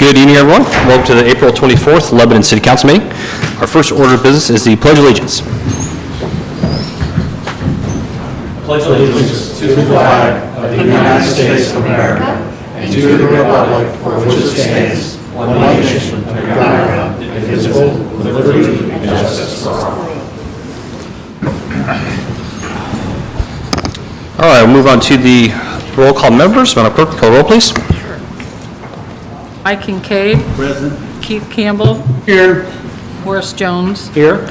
Good evening, everyone. Welcome to the April 24th Lebanon City Council meeting. Our first order of business is the Pledge of Allegiance. Pledge allegiance to the flag of the United States of America and to the republic for which it stands, one nation, under God, indivisible, with liberty and justice for all. All right, we'll move on to the roll call members. Madam Clerk, call the roll, please. Mike Kincaid. Present. Keith Campbell. Here. Morris Jones. Here.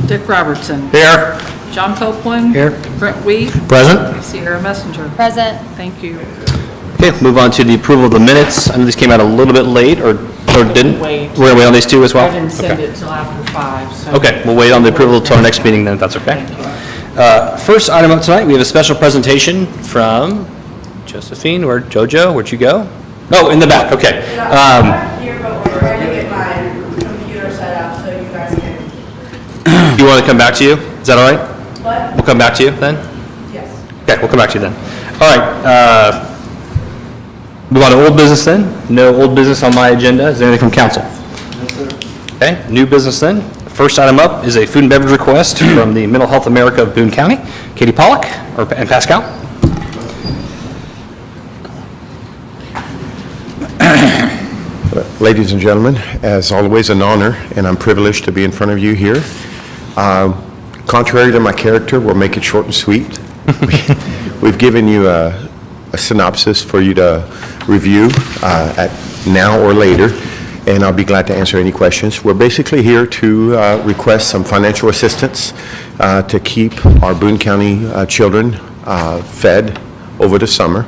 Dick Robertson. Here. John Copeland. Here. Brent Weed. Present. Sierra Messenger. Present. Thank you. Okay, move on to the approval of the minutes. I know these came out a little bit late, or didn't? Wait. We're going to wait on these two as well? I didn't send Okay. it till after 5, so. Okay, we'll wait on the approval until our next meeting then, if that's okay. Thank you. First item up tonight, we have a special presentation from Josephine, or Jojo, where'd you go? Oh, in the back, okay. I'm here, but we're trying to get my computer set up so you guys can. You want to come back to you? Is that all right? What? We'll come back to you then? Yes. Okay, we'll come back to you then. All right, move on to old business then. No old business on my agenda. Is there anything from council? Okay, new business then. First item up is a food and beverage request from the Mental Health America of Boone County. Katie Pollock and Pascal. Ladies and gentlemen, as always, an honor, and I'm privileged to be in front of you here. Contrary to my character, we'll make it short and sweet. We've given you a synopsis for you to review at now or later, and I'll be glad to answer any questions. We're basically here to request some financial assistance to keep our Boone County children fed over the summer.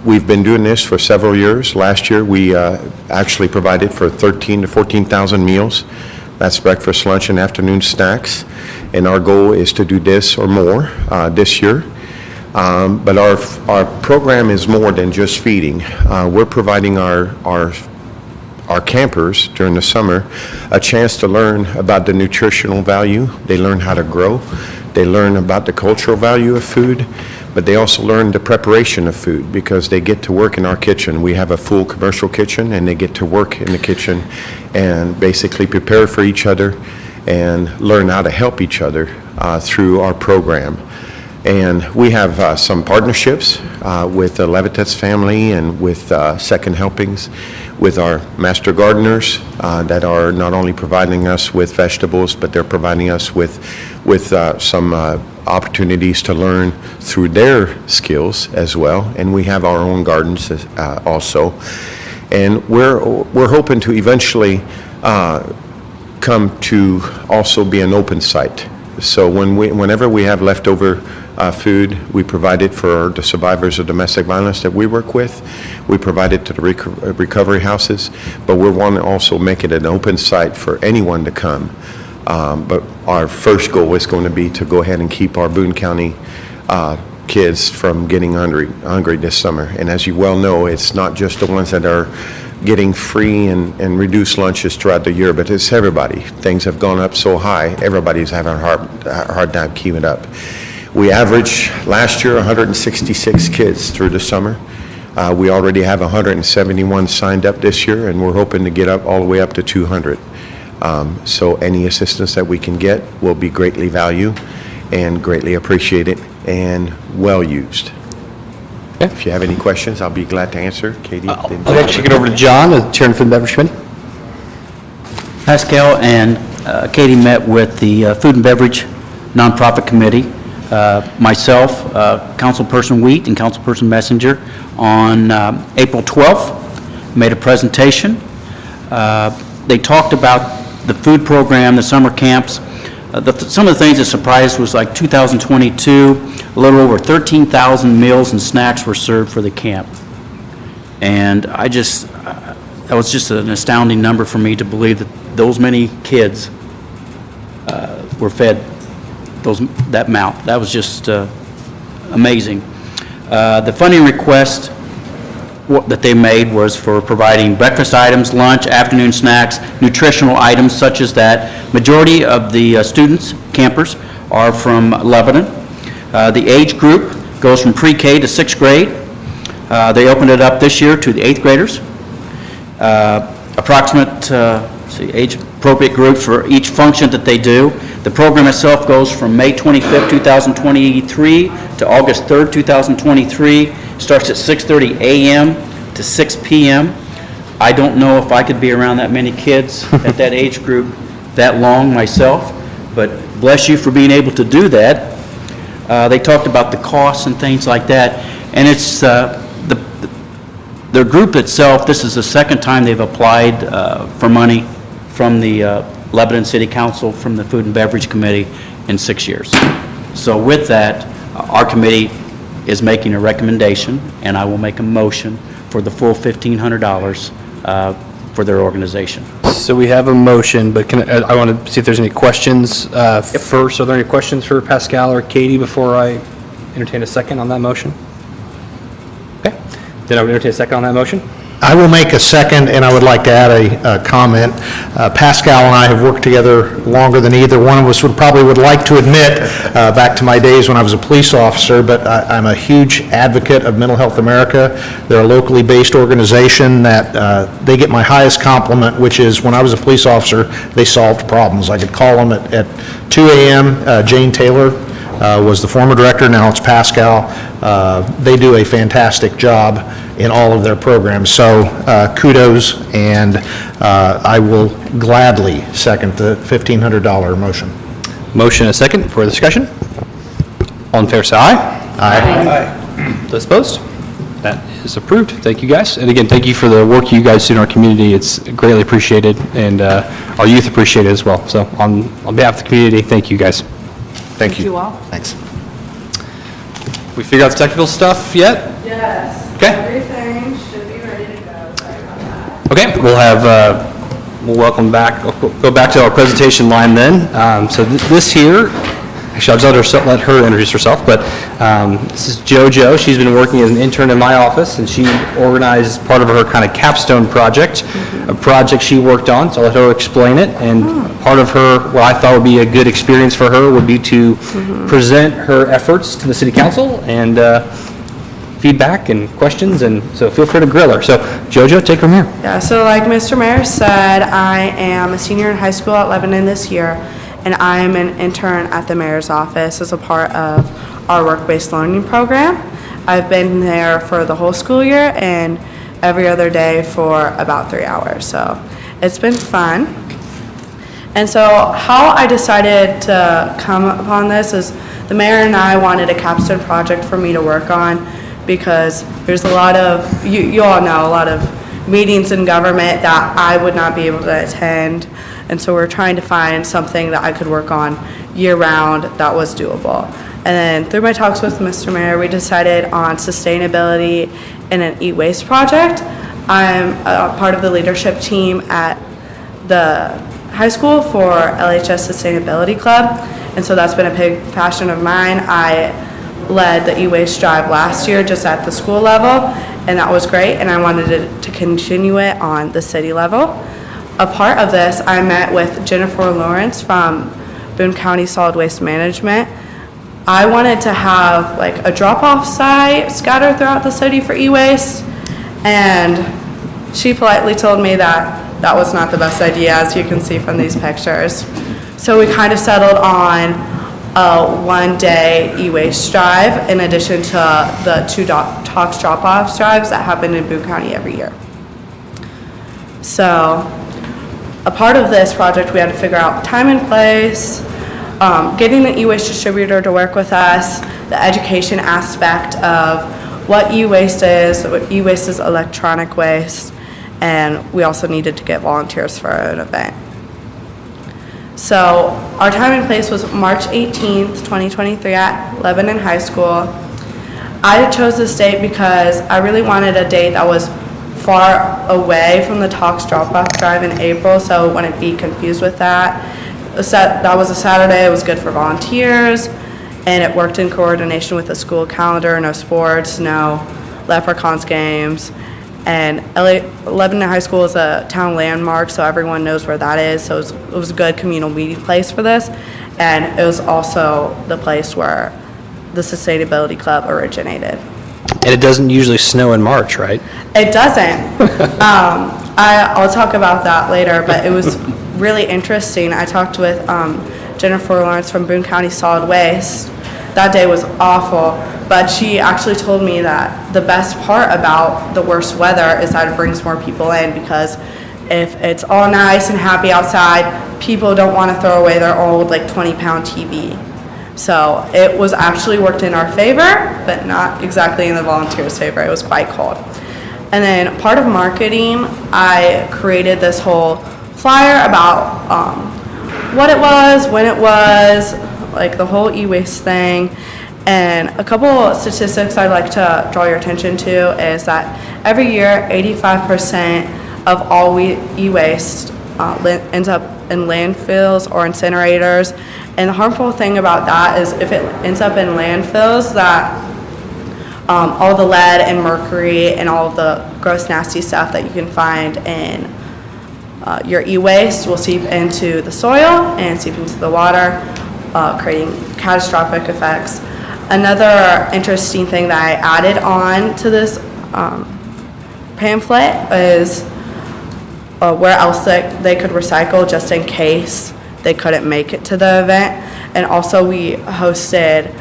We've been doing this for several years. Last year, we actually provided for 13,000 to 14,000 meals. That's breakfast, lunch, and afternoon snacks. And our goal is to do this or more this year. But our program is more than just feeding. We're providing our campers during the summer a chance to learn about the nutritional value. They learn how to grow. They learn about the cultural value of food. But they also learn the preparation of food because they get to work in our kitchen. We have a full commercial kitchen, and they get to work in the kitchen and basically prepare for each other and learn how to help each other through our program. And we have some partnerships with the Levitas family and with Second Helpings, with our master gardeners that are not only providing us with vegetables, but they're providing us with some opportunities to learn through their skills as well. And we have our own gardens also. And we're hoping to eventually come to also be an open site. So whenever we have leftover food, we provide it for the survivors of domestic violence that we work with. We provide it to the recovery houses, but we want to also make it an open site for anyone to come. But our first goal is going to be to go ahead and keep our Boone County kids from getting hungry this summer. And as you well know, it's not just the ones that are getting free and reduced lunches throughout the year, but it's everybody. Things have gone up so high, everybody's having a hard time keeping it up. We averaged last year 166 kids through the summer. We already have 171 signed up this year, and we're hoping to get up all the way up to 200. So any assistance that we can get will be greatly valued and greatly appreciated and well used. Okay. If you have any questions, I'll be glad to answer. Katie? I'll actually get over to John, the Chair of the Food and Beverage Committee. Pascal and Katie met with the Food and Beverage Nonprofit Committee, myself, Councilperson Wheat and Councilperson Messenger, on April 12th, made a presentation. They talked about the food program, the summer camps. Some of the things that surprised was like 2022, a little over 13,000 meals and snacks were served for the camp. And that was just an astounding number for me to believe that those many kids were fed that amount. That was just amazing. The funding request that they made was for providing breakfast items, lunch, afternoon snacks, nutritional items such as that. Majority of the students, campers, are from Lebanon. The age group goes from pre-K to 6th grade. They opened it up this year to the 8th graders. approximate, age-appropriate groups for each function that they do. The program itself goes from May 25th, 2023 to August 3rd, 2023. Starts at 6:30 a.m. to 6 p.m. I don't know if I could be around that many kids at that age group that long myself, but bless you for being able to do that. They talked about the costs and things like that, and it's their group itself, this is the second time they've applied for money from the Lebanon City Council, from the Food and Beverage Committee in 6 years. So with that, our committee is making a recommendation, and I will make a motion for the full $1,500 for their organization. So we have a motion, but I want to see if there's any questions first. Are there any questions for Pascal or Katie before I entertain a second on that motion? Okay, then I would entertain a second on that motion. I will make a second, and I would like to add a comment. Pascal and I have worked together longer than either one of us would like to admit, back to my days when I was a police officer, but I'm a huge advocate of Mental Health America. They're a locally based organization that they get my highest compliment, which is when I was a police officer, they solved problems. I could call them at 2 a.m. Jane Taylor was the former director, now it's Pascal. They do a fantastic job in all of their programs. So kudos, and I will gladly second the $1,500 motion. Motion and a second for discussion. All in favor, say aye. Aye. Those opposed? That is approved. Thank you, guys. And again, thank you for the work you guys do in our community. It's greatly appreciated, and our youth appreciate it as well. So on behalf of the community, thank you, guys. Thank you. You all. Thanks. We figured out the technical stuff yet? Yes. Okay. Everything should be ready to go. Sorry about that. Okay, we'll welcome back, go back to our presentation line then. So this here, actually, I'll just let her introduce herself, but this is JoJo. She's been working as an intern in my office, and she organized part of her kind of capstone project, a project she worked on, so I'll let her explain it. And part of her, what I thought would be a good experience for her would be to present her efforts to the city council and feedback and questions, and so feel free to grill her. So JoJo, take her from here. Yeah, so like Mr. Mayor said, I am a senior in high school at Lebanon this year, and I am an intern at the mayor's office as a part of our work-based learning program. I've been there for the whole school year and every other day for about 3 hours, so it's been fun. And so how I decided to come upon this is the mayor and I wanted a capstone project for me to work on, because there's a lot of, you all know, a lot of meetings in government that I would not be able to attend. And so we're trying to find something that I could work on year-round that was doable. And then through my talks with Mr. Mayor, we decided on sustainability in an e-waste project. I'm a part of the leadership team at the high school for LHS Sustainability Club, and so that's been a big passion of mine. I led the e-waste drive last year just at the school level, and that was great, and I wanted to continue it on the city level. A part of this, I met with Jennifer Lawrence from Boone County Solid Waste Management. I wanted to have like a drop-off site scattered throughout the city for e-waste, and she politely told me that that was not the best idea, as you can see from these pictures. So we kind of settled on a one-day e-waste drive in addition to the 2 Talks drop-off drives that happen in Boone County every year. So a part of this project, we had to figure out time and place, getting the e-waste distributor to work with us, the education aspect of what e-waste is electronic waste, and we also needed to get volunteers for an event. So our time and place was March 18th, 2023 at Lebanon High School. I chose this date because I really wanted a date that was far away from the Talks drop-off drive in April, so I wouldn't be confused with that. That was a Saturday. It was good for volunteers, and it worked in coordination with the school calendar. No sports, no Leprechauns games. And Lebanon High School is a town landmark, so everyone knows where that is. So it was a good communal meeting place for this. And it was also the place where the Sustainability Club originated. And it doesn't usually snow in March, right? It doesn't. I'll talk about that later, but it was really interesting. I talked with Jennifer Lawrence from Boone County Solid Waste. That day was awful, but she actually told me that the best part about the worst weather is that it brings more people in, because if it's all nice and happy outside, people don't want to throw away their old 20-pound TV. So it was actually worked in our favor, but not exactly in the volunteers' favor. It was quite cold. And then part of marketing, I created this whole flyer about what it was, when it was, the whole e-waste thing. And a couple statistics I'd like to draw your attention to is that every year, 85% of all e-waste ends up in landfills or incinerators. And the harmful thing about that is if it ends up in landfills, that all the lead and mercury and all of the gross nasty stuff that you can find in your e-waste will seep into the soil and seep into the water, creating catastrophic effects. Another interesting thing that I added on to this pamphlet is where else they could recycle, just in case they couldn't make it to the event. And also we hosted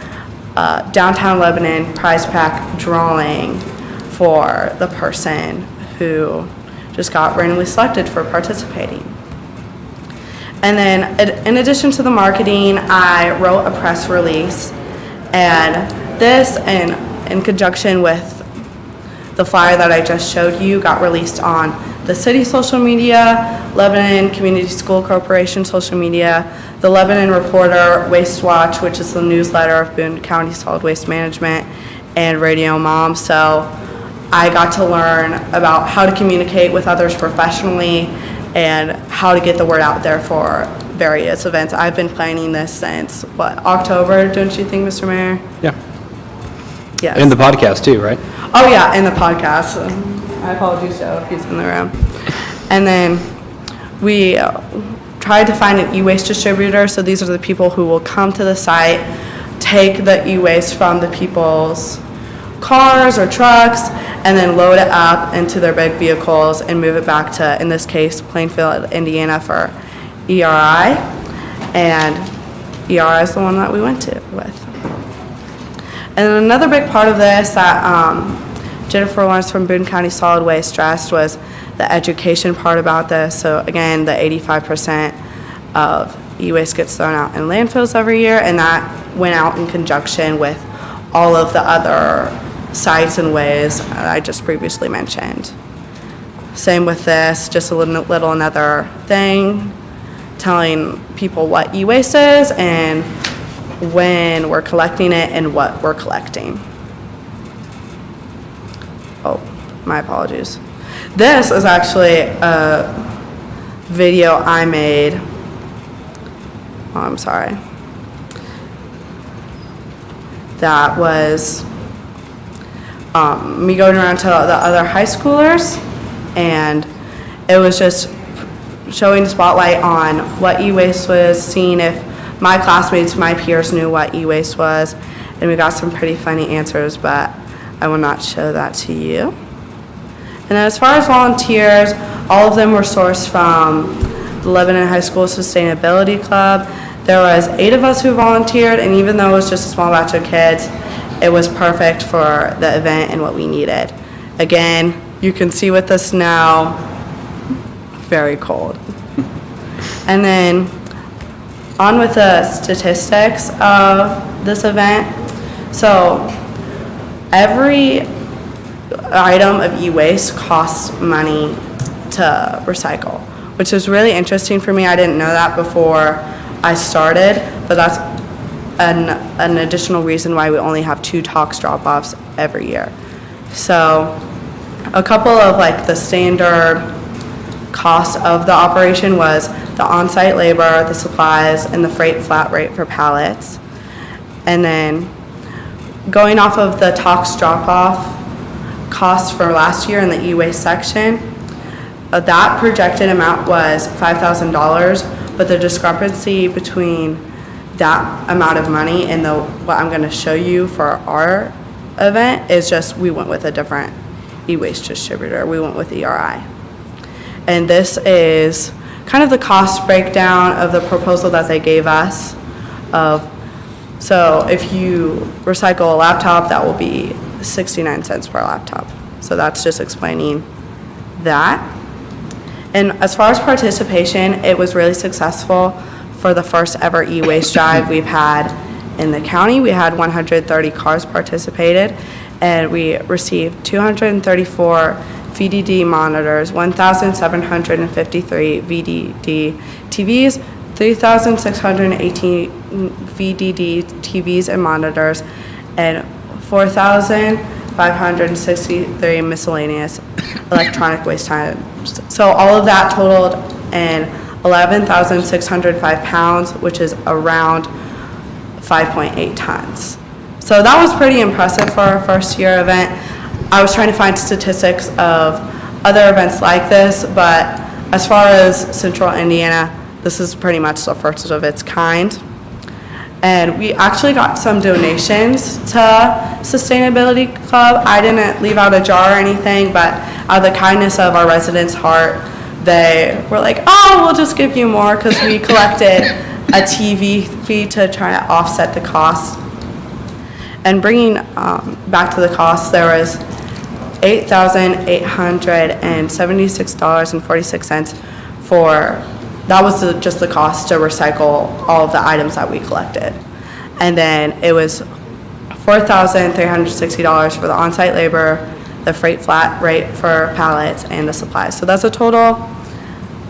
downtown Lebanon prize pack drawing for the person who just got randomly selected for participating. And then in addition to the marketing, I wrote a press release, and this, in conjunction with the flyer that I just showed you, got released on the city social media, Lebanon Community School Corporation social media, the Lebanon Reporter, Waste Watch, which is the newsletter of Boone County Solid Waste Management, and Radio Mom. So I got to learn about how to communicate with others professionally and how to get the word out there for various events. I've been planning this since, October, don't you think, Mr. Mayor? Yeah. Yes. And the podcast too, right? Oh, yeah, and the podcast. I apologize, Joe, if he's in the room. And then we tried to find an e-waste distributor. So these are the people who will come to the site, take the e-waste from the people's cars or trucks, and then load it up into their big vehicles and move it back to, in this case, Plainfield, Indiana for ERI. And ERI is the one that we went to with. And then another big part of this that Jennifer Lawrence from Boone County Solid Waste stressed was the education part about this. So again, the 85% of e-waste gets thrown out in landfills every year, and that went out in conjunction with all of the other sites and ways I just previously mentioned. Same with this, just a little another thing, telling people what e-waste is and when we're collecting it and what we're collecting. Oh, my apologies. This is actually a video I made. Oh, I'm sorry. That was me going around to the other high schoolers, and it was just showing the spotlight on what e-waste was, seeing if my classmates, my peers knew what e-waste was, and we got some pretty funny answers, but I will not show that to you. And then as far as volunteers, all of them were sourced from the Lebanon High School Sustainability Club. There was 8 of us who volunteered, and even though it was just a small batch of kids, it was perfect for the event and what we needed. Again, you can see with the snow, very cold. And then on with the statistics of this event. So every item of e-waste costs money to recycle, which is really interesting for me. I didn't know that before I started, but that's an additional reason why we only have 2 tox drop-offs every year. So a couple of the standard cost of the operation was the on-site labor, the supplies, and the freight flat rate for pallets. And then going off of the tox drop-off costs for last year in the e-waste section, that projected amount was $5,000, but the discrepancy between that amount of money and what I'm going to show you for our event. It's just we went with a different e-waste distributor. We went with ERI. And this is kind of the cost breakdown of the proposal that they gave us. So if you recycle a laptop, that will be 69 cents per laptop. So that's just explaining that. And as far as participation, it was really successful for the first ever e-waste drive we've had in the county. We had 130 cars participated, and we received 234 VDD monitors, 1,753 VDD TVs, 3,618 VDD TVs and monitors, and 4,563 miscellaneous electronic waste items. So all of that totaled in 11,605 pounds, which is around 5.8 tons. So that was pretty impressive for our first year event. I was trying to find statistics of other events like this, but as far as Central Indiana, this is pretty much the first of its kind. And we actually got some donations to Sustainability Club. I didn't leave out a jar or anything, but out of the kindness of our residents' heart, they were like, oh, we'll just give you more, because we collected a TV fee to try to offset the cost. And bringing back to the cost, there was $8,876.46 for, that was just the cost to recycle all of the items that we collected. And then it was $4,360 for the on-site labor, the freight flat rate for pallets, and the supplies. So that's a total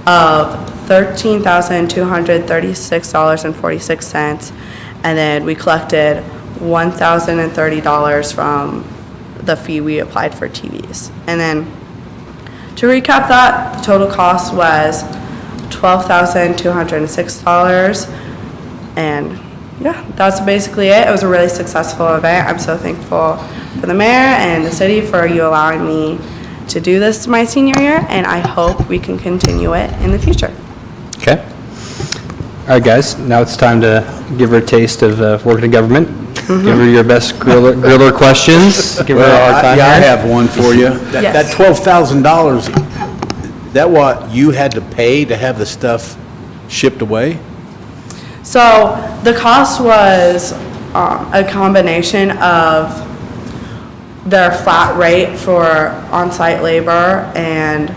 of $13,236.46. And then we collected $1,030 from the fee we applied for TVs. And then to recap that, the total cost was $12,206. And yeah, that's basically it. It was a really successful event. I'm so thankful for the mayor and the city for you allowing me to do this my senior year, and I hope we can continue it in the future. Okay. All right, guys, now it's time to give her a taste of working in government. Give her your best grill her questions. Give her a hard time Yeah, I here. have one for you. That Yes. $12,000, that what you had to pay to have the stuff shipped away? So the cost was a combination of their flat rate for on-site labor and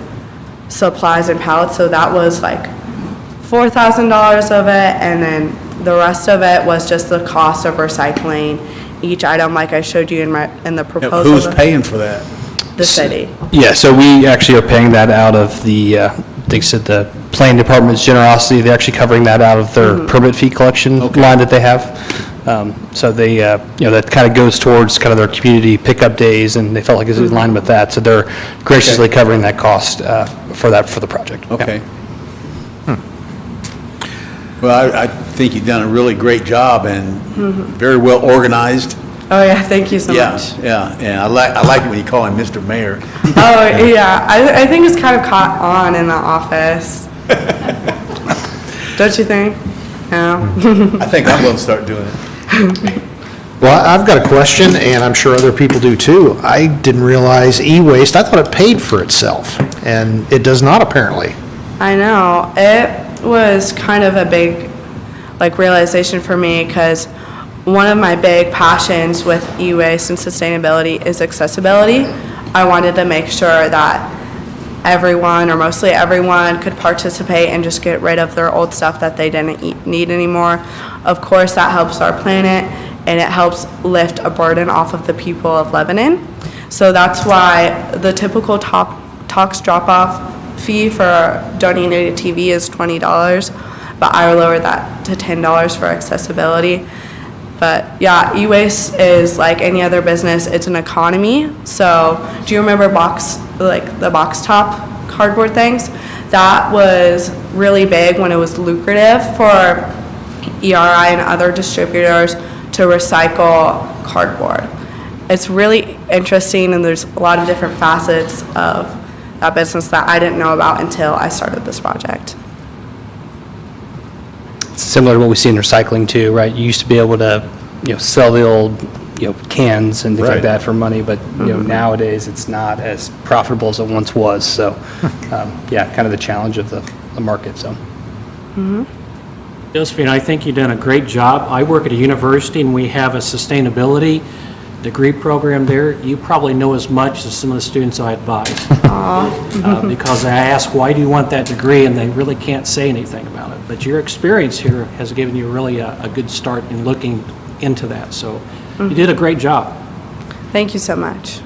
supplies and pallets. So that was like $4,000 of it, and then the rest of it was just the cost of recycling each item, like I showed you in the proposal. Who's paying for that? The city. Yeah, so we actually are paying that out of the, they said the planning department's generosity. They're actually covering that out of their permit fee collection line that they have. So they, that kind of goes towards kind of their community pickup days, and they felt like it was in line with that. So they're graciously covering that cost for the project. Okay. Well, I think you've done a really great job and very well organized. Oh, yeah, thank you so Yeah, much. yeah, and I like it when you call him Mr. Mayor. Oh, yeah, I think it's kind of caught on in the office. Don't you think? No? I think I'm going to start doing it. Well, I've got a question, and I'm sure other people do too. I didn't realize e-waste, I thought it paid for itself, and it does not apparently. I know. It was kind of a big, realization for me, because one of my big passions with e-waste and sustainability is accessibility. I wanted to make sure that everyone, or mostly everyone, could participate and just get rid of their old stuff that they didn't need anymore. Of course, that helps our planet, and it helps lift a burden off of the people of Lebanon. So that's why the typical Talks drop-off fee for donating a TV is $20, but I lowered that to $10 for accessibility. But yeah, e-waste is like any other business, it's an economy. So do you remember the box top cardboard things? That was really big when it was lucrative for ERI and other distributors to recycle cardboard. It's really interesting, and there's a lot of different facets of that business that I didn't know about until I started this project. It's similar to what we see in recycling too, right? You used to be able to, sell the old cans and things Right. like that for money, but, nowadays, it's not as profitable as it once was, so, yeah, kind of the challenge of the market, so. Josephine, I think you've done a great job. I work at a university, and we have a sustainability degree program there. You probably know as much as some of the students I advise. Because I ask, why do you want that degree? And they really can't say anything about it. But your experience here has given you really a good start in looking into that. So you did a great job. Thank you so much.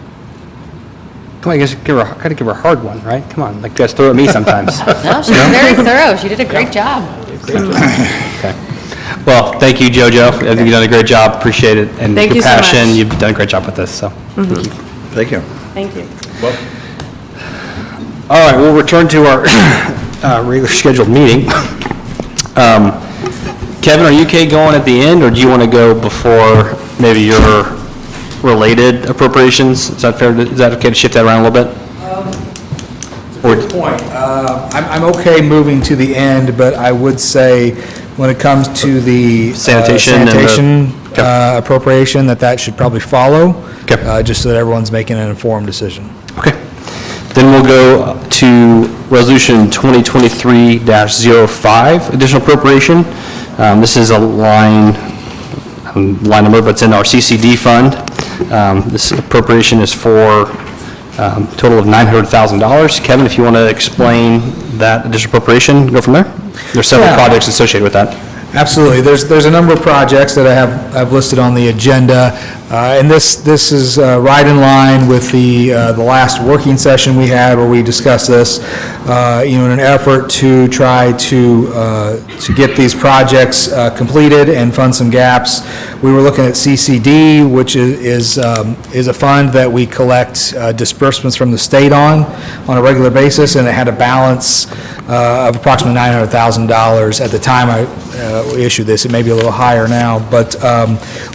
Come on, you guys gotta give her a hard one, right? Come on, like, you guys throw at me sometimes. No, she was very thorough. She did a great job. Okay. Well, thank you, JoJo. I think you've done a great job. Appreciate it. And Thank your you so passion, much. you've done a great job with this, so. Thank you. Thank you. All right, we'll return to our regular scheduled meeting. Kevin, are you okay going at the end, or do you want to go before maybe your related appropriations? Is that fair? Is that okay to shift that around a little bit? Good point. I'm okay moving to the end, but I would say when it comes to the Sanitation and the- sanitation Okay. appropriation, that should probably follow, Okay. just so that everyone's making an informed decision. Okay. Then we'll go to Resolution 2023-05, additional appropriation. This is a line number, but it's in our CCD fund. This appropriation is for total of $900,000. Kevin, if you want to explain that additional appropriation, go from there. There's several Yeah. projects associated with that. Absolutely. There's a number of projects that I've listed on the agenda, and this is right in line with the last working session we had where we discussed this, in an effort to try to get these projects completed and fund some gaps. We were looking at CCD, which is a fund that we collect disbursements from the state on a regular basis, and it had a balance of approximately $900,000 at the time I issued this. It may be a little higher now, but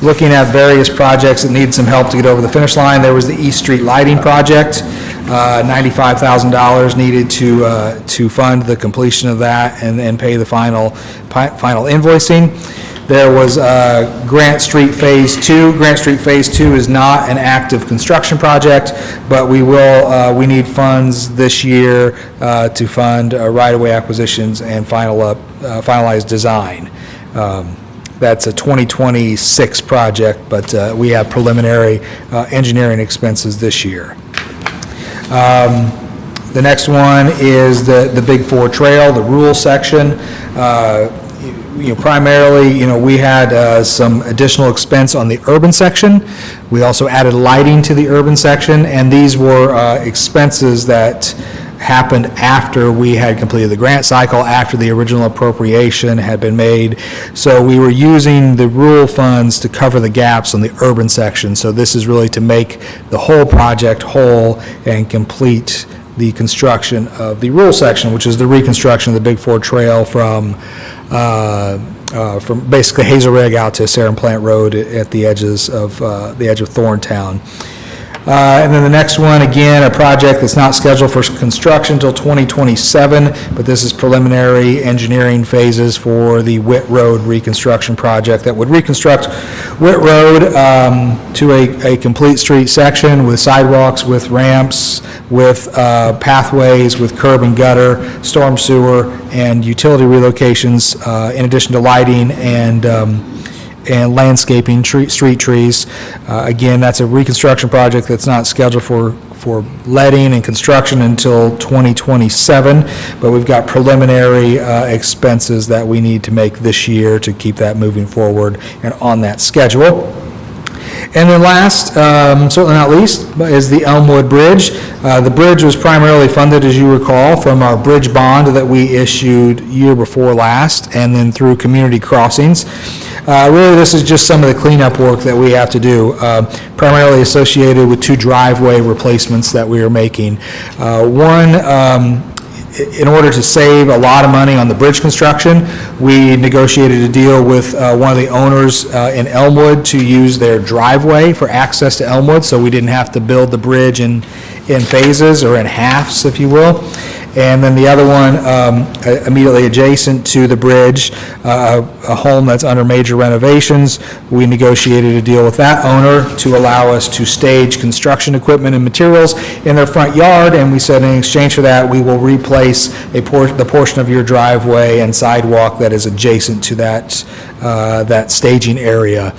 looking at various projects that need some help to get over the finish line, there was the East Street lighting project, $95,000 needed to fund the completion of that and pay the final invoicing. There was Grant Street Phase 2. Grant Street Phase 2 is not an active construction project, but we need funds this year to fund right-of-way acquisitions and finalize design. That's a 2026 project, but we have preliminary engineering expenses this year. The next one is the Big Four Trail, the rural section. Primarily, we had some additional expense on the urban section. We also added lighting to the urban section, and these were expenses that happened after we had completed the grant cycle, after the original appropriation had been made. So we were using the rural funds to cover the gaps on the urban section. So this is really to make the whole project whole and complete the construction of the rural section, which is the reconstruction of the Big Four Trail from basically Hazel Rig out to Sarah and Plant Road at the edge of Thorntown. And then the next one, again, a project that's not scheduled for construction until 2027, but this is preliminary engineering phases for the Witt Road reconstruction project that would reconstruct Witt Road to a complete street section with sidewalks, with ramps, with pathways, with curb and gutter, storm sewer, and utility relocations, in addition to lighting and landscaping, street trees. Again, that's a reconstruction project that's not scheduled for letting and construction until 2027, but we've got preliminary expenses that we need to make this year to keep that moving forward and on that schedule. And then last, certainly not least, is the Elmwood Bridge. The bridge was primarily funded, as you recall, from our bridge bond that we issued year before last, and then through community crossings. Really, this is just some of the cleanup work that we have to do, primarily associated with 2 driveway replacements that we are making. One, in order to save a lot of money on the bridge construction, we negotiated a deal with one of the owners in Elmwood to use their driveway for access to Elmwood, so we didn't have to build the bridge in phases or in halves, if you will. And then the other one, immediately adjacent to the bridge, a home that's under major renovations. We negotiated a deal with that owner to allow us to stage construction equipment and materials in their front yard, and we said in exchange for that, we will replace the portion of your driveway and sidewalk that is adjacent to that staging area.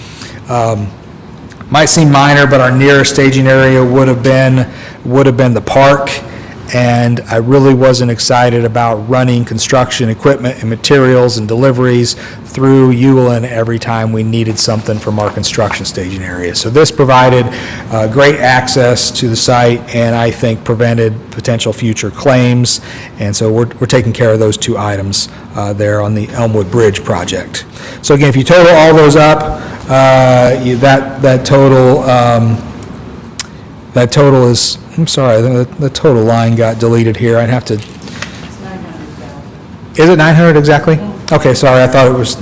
Might seem minor, but our nearest staging area would have been the park, and I really wasn't excited about running construction equipment and materials and deliveries through Ullin every time we needed something from our construction staging area. So this provided great access to the site, and I think prevented potential future claims, and so we're taking care of those two items there on the Elmwood Bridge project. So again, if you total all those up, that total is, I'm sorry, the total line got deleted here. I'd have to. It's 900,000. Is it 900 exactly? Okay, sorry, I thought it was,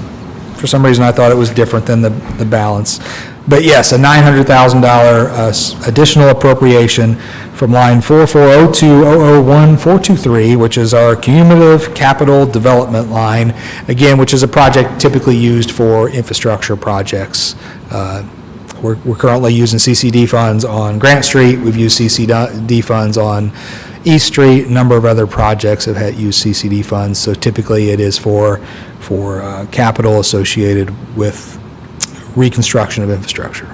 for some reason I thought it was different than the balance. But yes, a $900,000 additional appropriation from line 4402001-423, which is our cumulative capital development line, again, which is a project typically used for infrastructure projects. We're currently using CCD funds on Grant Street. We've used CCD funds on East Street. A number of other projects have used CCD funds. So typically it is for capital associated with reconstruction of infrastructure.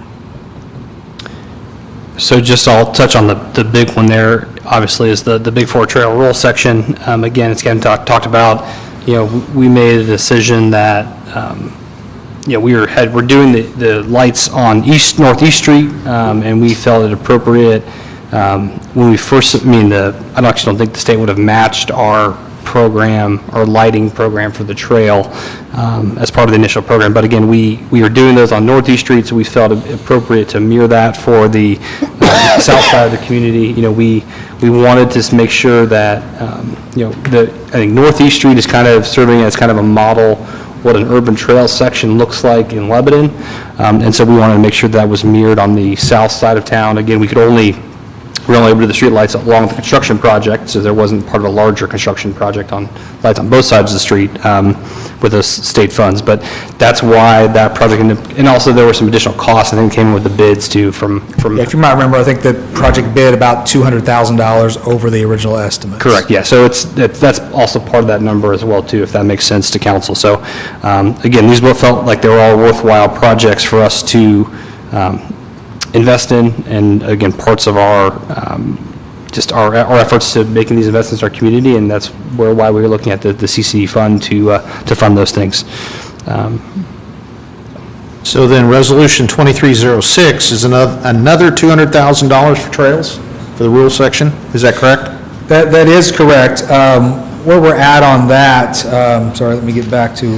So just I'll touch on the big one there, obviously, is the Big Four Trail Rural section. Again, it's getting talked about, we made a decision that, we're doing the lights on Northeast Street, and we felt it appropriate. When we first, I actually don't think the state would have matched our program, our lighting program for the trail as part of the initial program. But again, we are doing those on Northeast Street, so we felt it appropriate to mirror that for the south side of the community. We wanted to make sure that, I think Northeast Street is kind of serving as kind of a model what an urban trail section looks like in Lebanon. And so we wanted to make sure that was mirrored on the south side of town. Again, we were only able to do the streetlights along with the construction project, so there wasn't part of a larger construction project on lights on both sides of the street with those state funds. But that's why that project, and also there were some additional costs, I think, came in with the bids too from. Yeah, if you might remember, I think the project bid about $200,000 over the original estimate. Correct, yeah. So that's also part of that number as well too, if that makes sense to council. So again, these both felt like they were all worthwhile projects for us to invest in, and again, parts of our our efforts to making these investments in our community, and that's why we were looking at the CCD fund to fund those things. So then Resolution 2306 is another $200,000 for trails for the rural section, is that correct? That is correct. Where we're at on that, sorry, let me get back to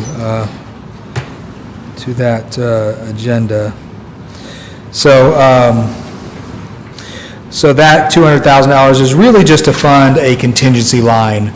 that agenda. So that $200,000 is really just to fund a contingency line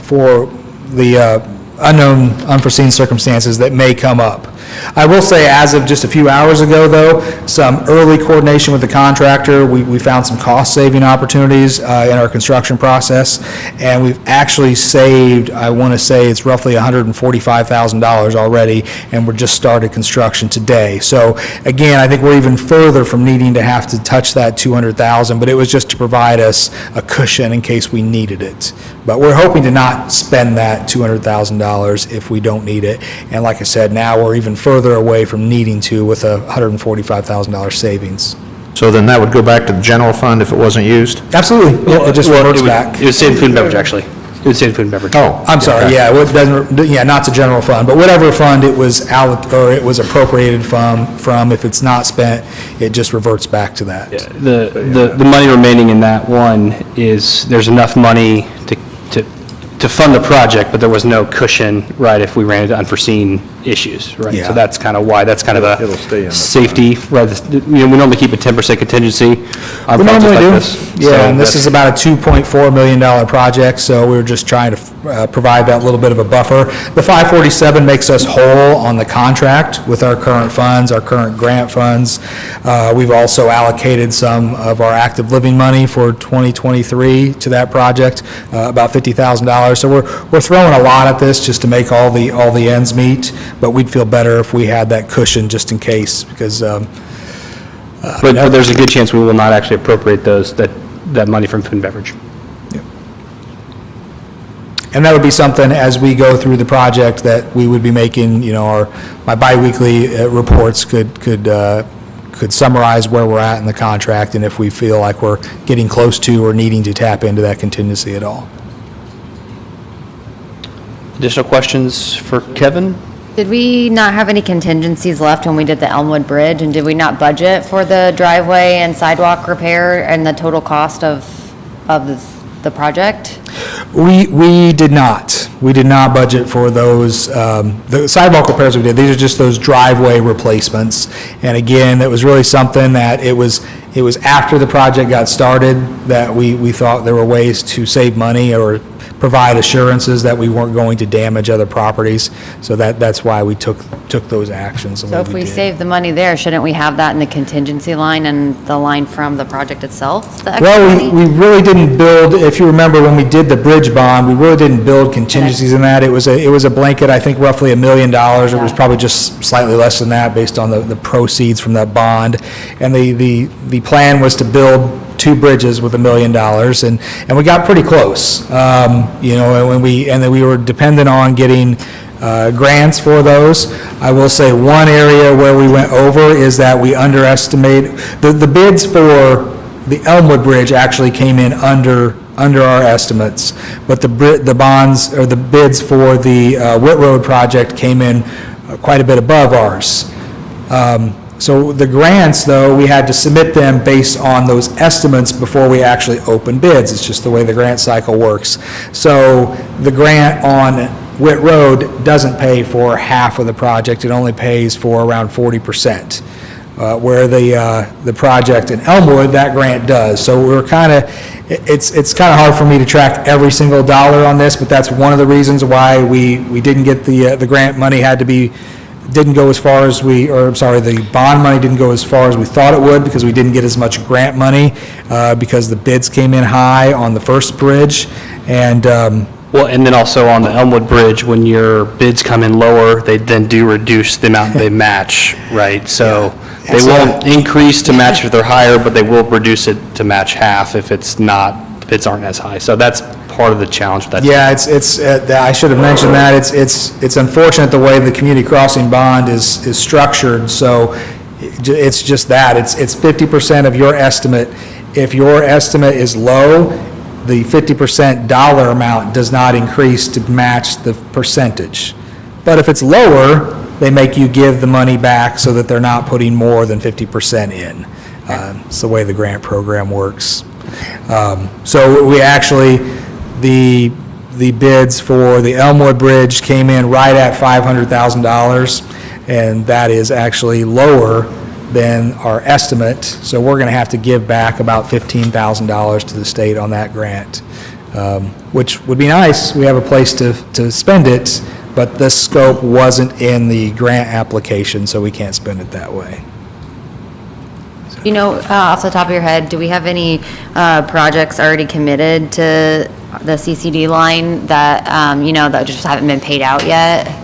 for the unknown, unforeseen circumstances that may come up. I will say, as of just a few hours ago, though, some early coordination with the contractor, we found some cost-saving opportunities in our construction process, and we've actually saved, I want to say it's roughly $145,000 already, and we're just started construction today. So again, I think we're even further from needing to have to touch that $200,000, but it was just to provide us a cushion in case we needed it. But we're hoping to not spend that $200,000 if we don't need it. And like I said, now we're even further away from needing to with a $145,000 savings. So then that would go back to the general fund if it wasn't used? Absolutely. It just reverts back. It would stay in food and beverage, actually. It would stay in food and beverage. Oh. I'm sorry, yeah, it doesn't, not the general fund, but whatever fund it was it was appropriated from, if it's not spent, it just reverts back to that. Yeah, the money remaining in that one is, there's enough money to fund the project, but there was no cushion, right, if we ran into unforeseen issues, right? Yeah. So that's kind of why, that's kind of It'll stay in a the safety, right? We normally keep a 10% contingency on We projects normally like do. this. Yeah, So and this that's- is about a $2.4 million project, so we were just trying to provide that little bit of a buffer. The 547 makes us whole on the contract with our current funds, our current grant funds. We've also allocated some of our active living money for 2023 to that project, about $50,000. So we're throwing a lot at this just to make all the ends meet, but we'd feel better if we had that cushion just in case, because But there's a good chance we will not actually appropriate that money from food and beverage. and that would be something as we go through the project that we would be making, my biweekly reports could summarize where we're at in the contract and if we feel like we're getting close to or needing to tap into that contingency at all. Additional questions for Kevin? Did we not have any contingencies left when we did the Elmwood Bridge? And did we not budget for the driveway and sidewalk repair and the total cost of the project? We did not. We did not budget for those, the sidewalk repairs we did. These are just those driveway replacements. And again, it was really something that it was after the project got started that we thought there were ways to save money or provide assurances that we weren't going to damage other properties. So that's why we took those actions the way So if we did. save the money there, shouldn't we have that in the contingency line and the line from the project itself? the extra Well, money? we really didn't build, if you remember when we did the bridge bond, we really didn't build contingencies in that. It was a blanket, I think roughly $1 million. It was probably just slightly less than that based on the proceeds from that bond. And the plan was to build 2 bridges with $1 million, and we got pretty close. And then we were dependent on getting grants for those. I will say one area where we went over is that we underestimated, the bids for the Elmwood Bridge actually came in under our estimates, but the bonds, or the bids for the Whit Road project came in quite a bit above ours. So the grants, though, we had to submit them based on those estimates before we actually open bids. It's just the way the grant cycle works. So the grant on Whit Road doesn't pay for half of the project. It only pays for around 40%. Where the project in Elmwood, that grant does. So we're it's kind of hard for me to track every single dollar on this, but that's one of the reasons why we didn't get the grant money didn't go as far as the bond money didn't go as far as we thought it would, because we didn't get as much grant money, because the bids came in high on the first bridge, and, Well, and then also on the Elmwood Bridge, when your bids come in lower, they then do reduce the amount they match, right? So they won't increase to match if they're higher, but they will reduce it to match half if it's not, the bids aren't as high. So that's part of the challenge with that. yeah, I should have mentioned that. It's unfortunate the way the community crossing bond is structured, so it's just that. It's 50% of your estimate. If your estimate is low, the 50% dollar amount does not increase to match the percentage. But if it's lower, they make you give the money back so that they're not putting more than 50% in. It's the way the grant program works. So we actually, the bids for the Elmwood Bridge came in right at $500,000, and that is actually lower than our estimate. So we're going to have to give back about $15,000 to the state on that grant, which would be nice. We have a place to spend it, but the scope wasn't in the grant application, so we can't spend it that way. Off the top of your head, do we have any projects already committed to the CCD line that, that just haven't been paid out yet?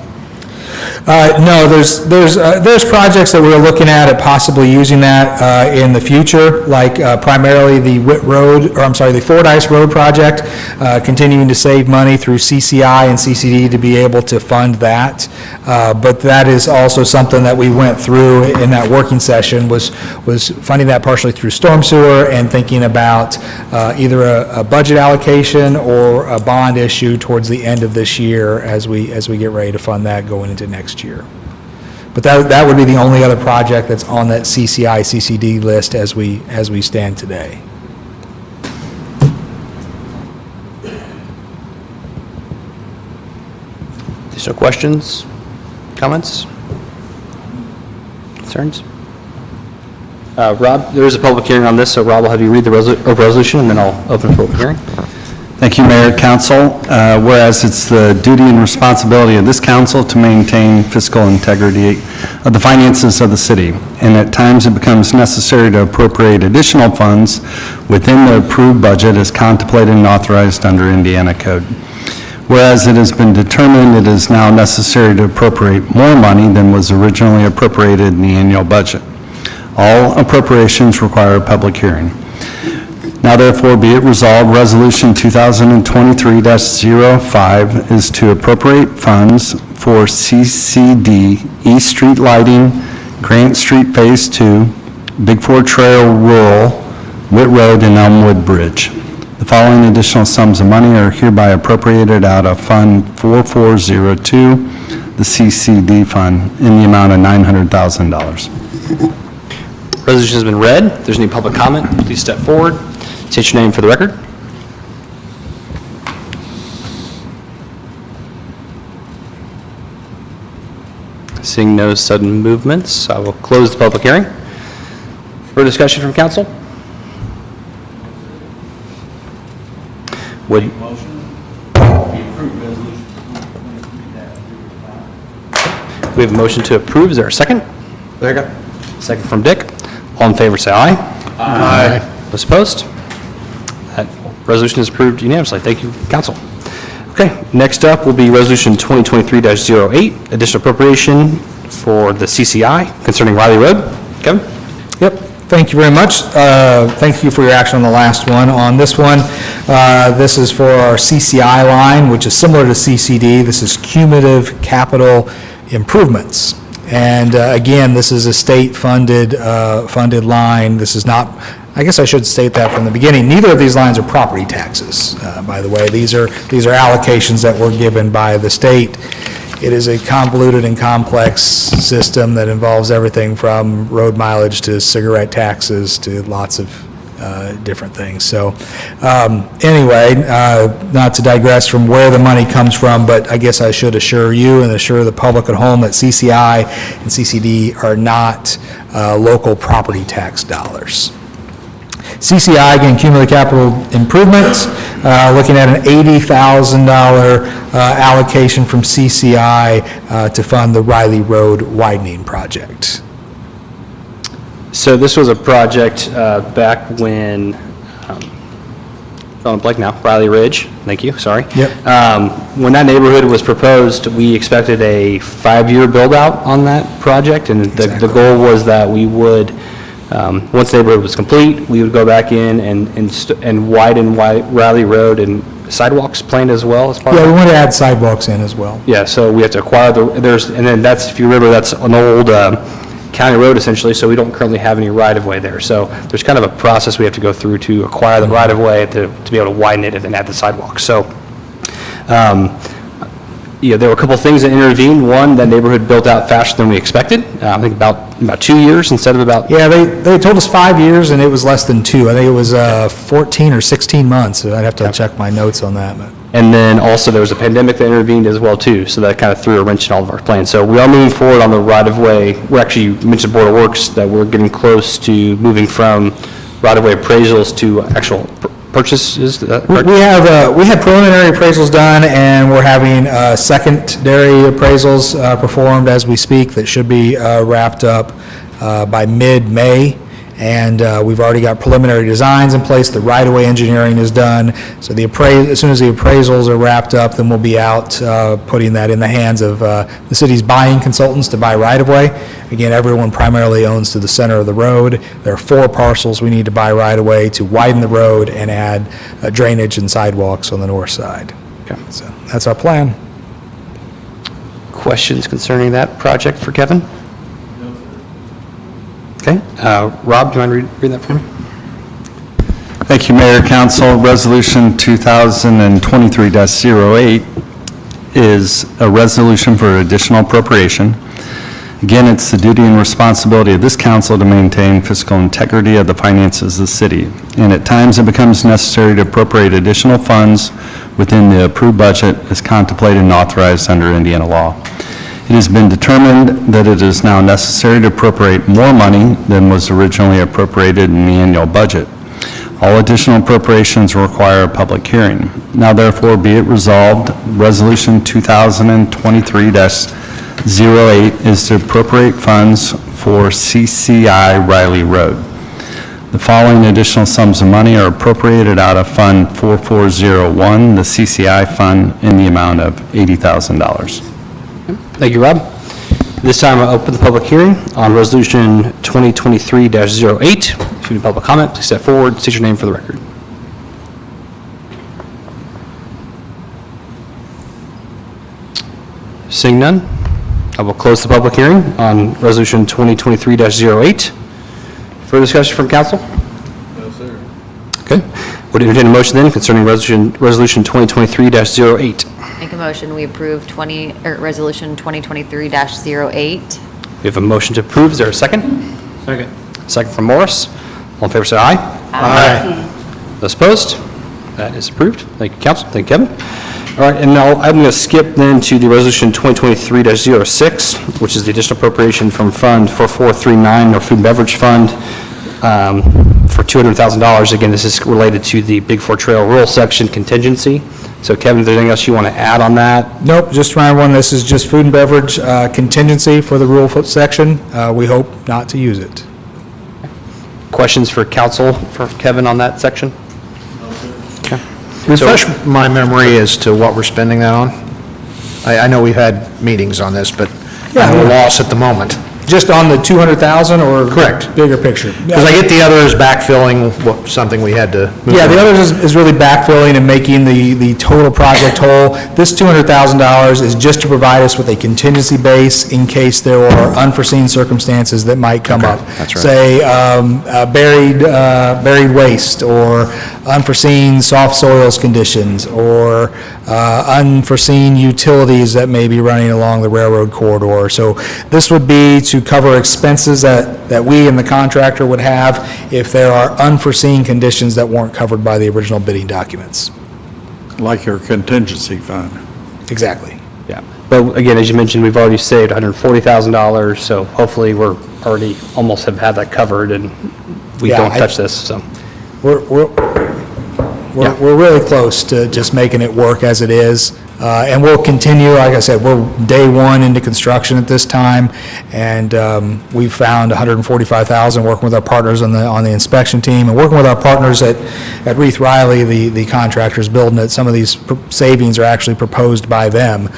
No, there's projects that we're looking at possibly using that in the future, like primarily the Whit Road, the Fordyce Road project, continuing to save money through CCI and CCD to be able to fund that. But that is also something that we went through in that working session, was funding that partially through storm sewer and thinking about either a budget allocation or a bond issue towards the end of this year as we get ready to fund that going into next year. But that would be the only other project that's on that CCI, CCD list as we stand today. So questions, comments, concerns? Rob, there is a public hearing on this, so Rob will have you read the resolution, and then I'll open the public hearing. Thank you, Mayor, Council. Whereas it's the duty and responsibility of this council to maintain fiscal integrity of the finances of the city, and at times it becomes necessary to appropriate additional funds within the approved budget as contemplated and authorized under Indiana Code. Whereas it has been determined it is now necessary to appropriate more money than was originally appropriated in the annual budget. All appropriations require a public hearing. Now therefore be it resolved, Resolution 2023-05 is to appropriate funds for CCD, East Street Lighting, Grant Street Phase 2, Big Four Trail Rural, Witt Road, and Elmwood Bridge. The following additional sums of money are hereby appropriated out of Fund 4402, the CCD fund, in the amount of $900,000. Resolution has been read. If there's any public comment, please step forward. State your name for the record. Seeing no sudden movements, I will close the public hearing. Further discussion from council? Would we have a motion to approve? Is there a second? Second. Second from Dick. All in favor, say aye. Aye. Those opposed? That resolution is approved unanimously. Thank you, council. Okay, next up will be Resolution 2023-08, additional appropriation for the CCI concerning Riley Road. Kevin? Yep, thank you very much. Thank you for your action on the last one. On this one, this is for our CCI line, which is similar to CCD. This is cumulative capital improvements. And again, this is a state-funded funded line. This is not, I guess I should state that from the beginning, neither of these lines are property taxes, by the way. These are allocations that were given by the state. It is a convoluted and complex system that involves everything from road mileage to cigarette taxes to lots of different things. So anyway, not to digress from where the money comes from, but I guess I should assure you and assure the public at home that CCI and CCD are not local property tax dollars. CCI, again, cumulative capital improvements, looking at an $80,000 allocation from CCI to fund the Riley Road widening project. So this was a project back when, drawing a blank now, Riley Ridge, thank you, sorry. Yep. When that neighborhood was proposed, we expected a 5-year build-out on that project, and the goal was that we would, once the neighborhood was complete, we would go back in and widen Riley Road, and sidewalks planned as well as part of Yeah, that? we want to add sidewalks in as well. Yeah, so we have to acquire and then that's, if you remember, that's an old county road essentially, so we don't currently have any right-of-way there. So there's kind of a process we have to go through to acquire the right-of-way to be able to widen it and then add the sidewalks. So, there were a couple of things that intervened. One, that neighborhood built out faster than we expected. I think about 2 years instead of about... Yeah, they told us 5 years, and it was less than 2. I think it was 14 or 16 months. I'd have to check my notes on that. But. And then also there was a pandemic that intervened as well too, so that kind of threw a wrench in all of our plans. So we are moving forward on the right-of-way. We're actually, you mentioned Board of Works, that we're getting close to moving from right-of-way appraisals to actual purchases. We had preliminary appraisals done, and we're having secondary appraisals performed as we speak that should be wrapped up by mid-May. And we've already got preliminary designs in place. The right-of-way engineering is done. So as soon as the appraisals are wrapped up, then we'll be out putting that in the hands of the city's buying consultants to buy right-of-way. Again, everyone primarily owns to the center of the road. There are 4 parcels we need to buy right-of-way to widen the road and add drainage and sidewalks on the north side. Okay. So that's our plan. Questions concerning that project for Kevin? Okay. Rob, do you mind reading that for me? Thank you, Mayor, Council. Resolution 2023-08 is a resolution for additional appropriation. Again, it's the duty and responsibility of this council to maintain fiscal integrity of the finances of the city. And at times, it becomes necessary to appropriate additional funds within the approved budget as contemplated and authorized under Indiana law. It has been determined that it is now necessary to appropriate more money than was originally appropriated in the annual budget. All additional appropriations require a public hearing. Now therefore be it resolved, Resolution 2023-08 is to appropriate funds for CCI Riley Road. The following additional sums of money are appropriated out of Fund 4401, the CCI fund, in the amount of $80,000. Thank you, Rob. This time I'll open the public hearing on Resolution 2023-08. If you need public comment, please step forward, state your name for the record. Seeing none, I will close the public hearing on Resolution 2023-08. Further discussion from council? No, sir. Okay. Would entertain a motion then concerning Resolution 2023-08. Make a motion, we approve Resolution 2023-08. We have a motion to approve. Is there a second? Second. Second from Morris. All in favor, say aye. Aye. Those opposed? That is approved. Thank you, council. Thank you, Kevin. All right, and now I'm going to skip then to the Resolution 2023-06, which is the additional appropriation from Fund 4439, or Food and Beverage Fund, for $200,000. Again, this is related to the Big Four Trail Rural Section contingency. So Kevin, is there anything else you want to add on that? Nope, just round one, this is just food and beverage contingency for the rural foot section. We hope not to use it. Questions for council, for Kevin on that section? Refresh my memory as to what we're spending that on. I know we've had meetings on this, but I'm at a loss at the moment. Just on the 200,000 or? Correct. Bigger picture? Because I get the other as backfilling, something we had to move Yeah, the on. others is really backfilling and making the total project whole. This $200,000 is just to provide us with a contingency base in case there are unforeseen circumstances that might come up. that's right. Say, buried waste, or unforeseen soft soils conditions, or unforeseen utilities that may be running along the railroad corridor. So this would be to cover expenses that we and the contractor would have if there are unforeseen conditions that weren't covered by the original bidding documents. Like your contingency fund. Exactly. Yeah. But again, as you mentioned, we've already saved $140,000, so hopefully we're already almost have had that covered and we Yeah, don't touch this, so. We're really close to just making it work as it is. And we'll continue, like I said, we're day one into construction at this time, and we've found $145,000 working with our partners on the inspection team, and working with our partners at Reith Riley, the contractors building it. Some of these savings are actually proposed by them.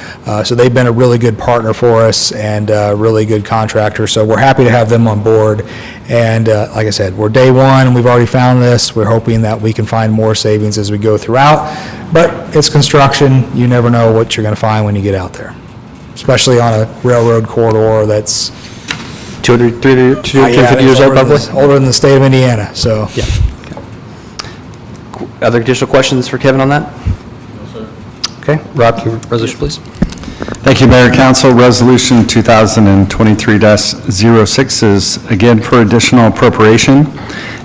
So they've been a really good partner for us and a really good contractor, so we're happy to have them on board. And like I said, we're day one, and we've already found this. We're hoping that we can find more savings as we go throughout. But it's construction. You never know what you're going to find when you get out there, especially on a railroad corridor that's 250 years old, probably? older than the state of Indiana, so. Yeah. Other additional questions for Kevin on that? No, sir. Okay, Rob, can you read the resolution, please? Thank you, Mayor Council. Resolution 2023-06 is again for additional appropriation,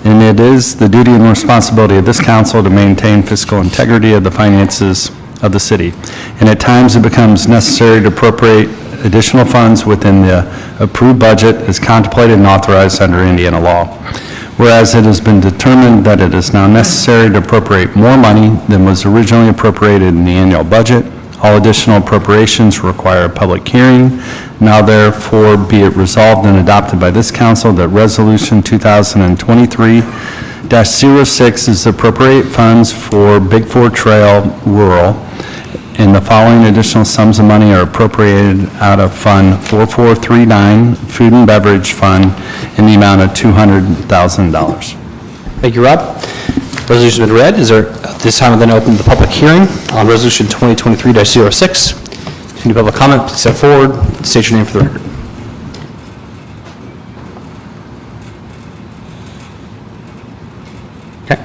and it is the duty and responsibility of this council to maintain fiscal integrity of the finances of the city. And at times, it becomes necessary to appropriate additional funds within the approved budget as contemplated and authorized under Indiana law. Whereas it has been determined that it is now necessary to appropriate more money than was originally appropriated in the annual budget, all additional appropriations require a public hearing. Now therefore be it resolved and adopted by this council that Resolution 2023-06 is to appropriate funds for Big Four Trail Rural, and the following additional sums of money are appropriated out of Fund 4439, Food and Beverage Fund, in the amount of $200,000. Thank you, Rob. Resolution's been read. Is there, at this time, I'll then open the public hearing on Resolution 2023-06. If you need public comment, please step forward, state your name for the record. Okay.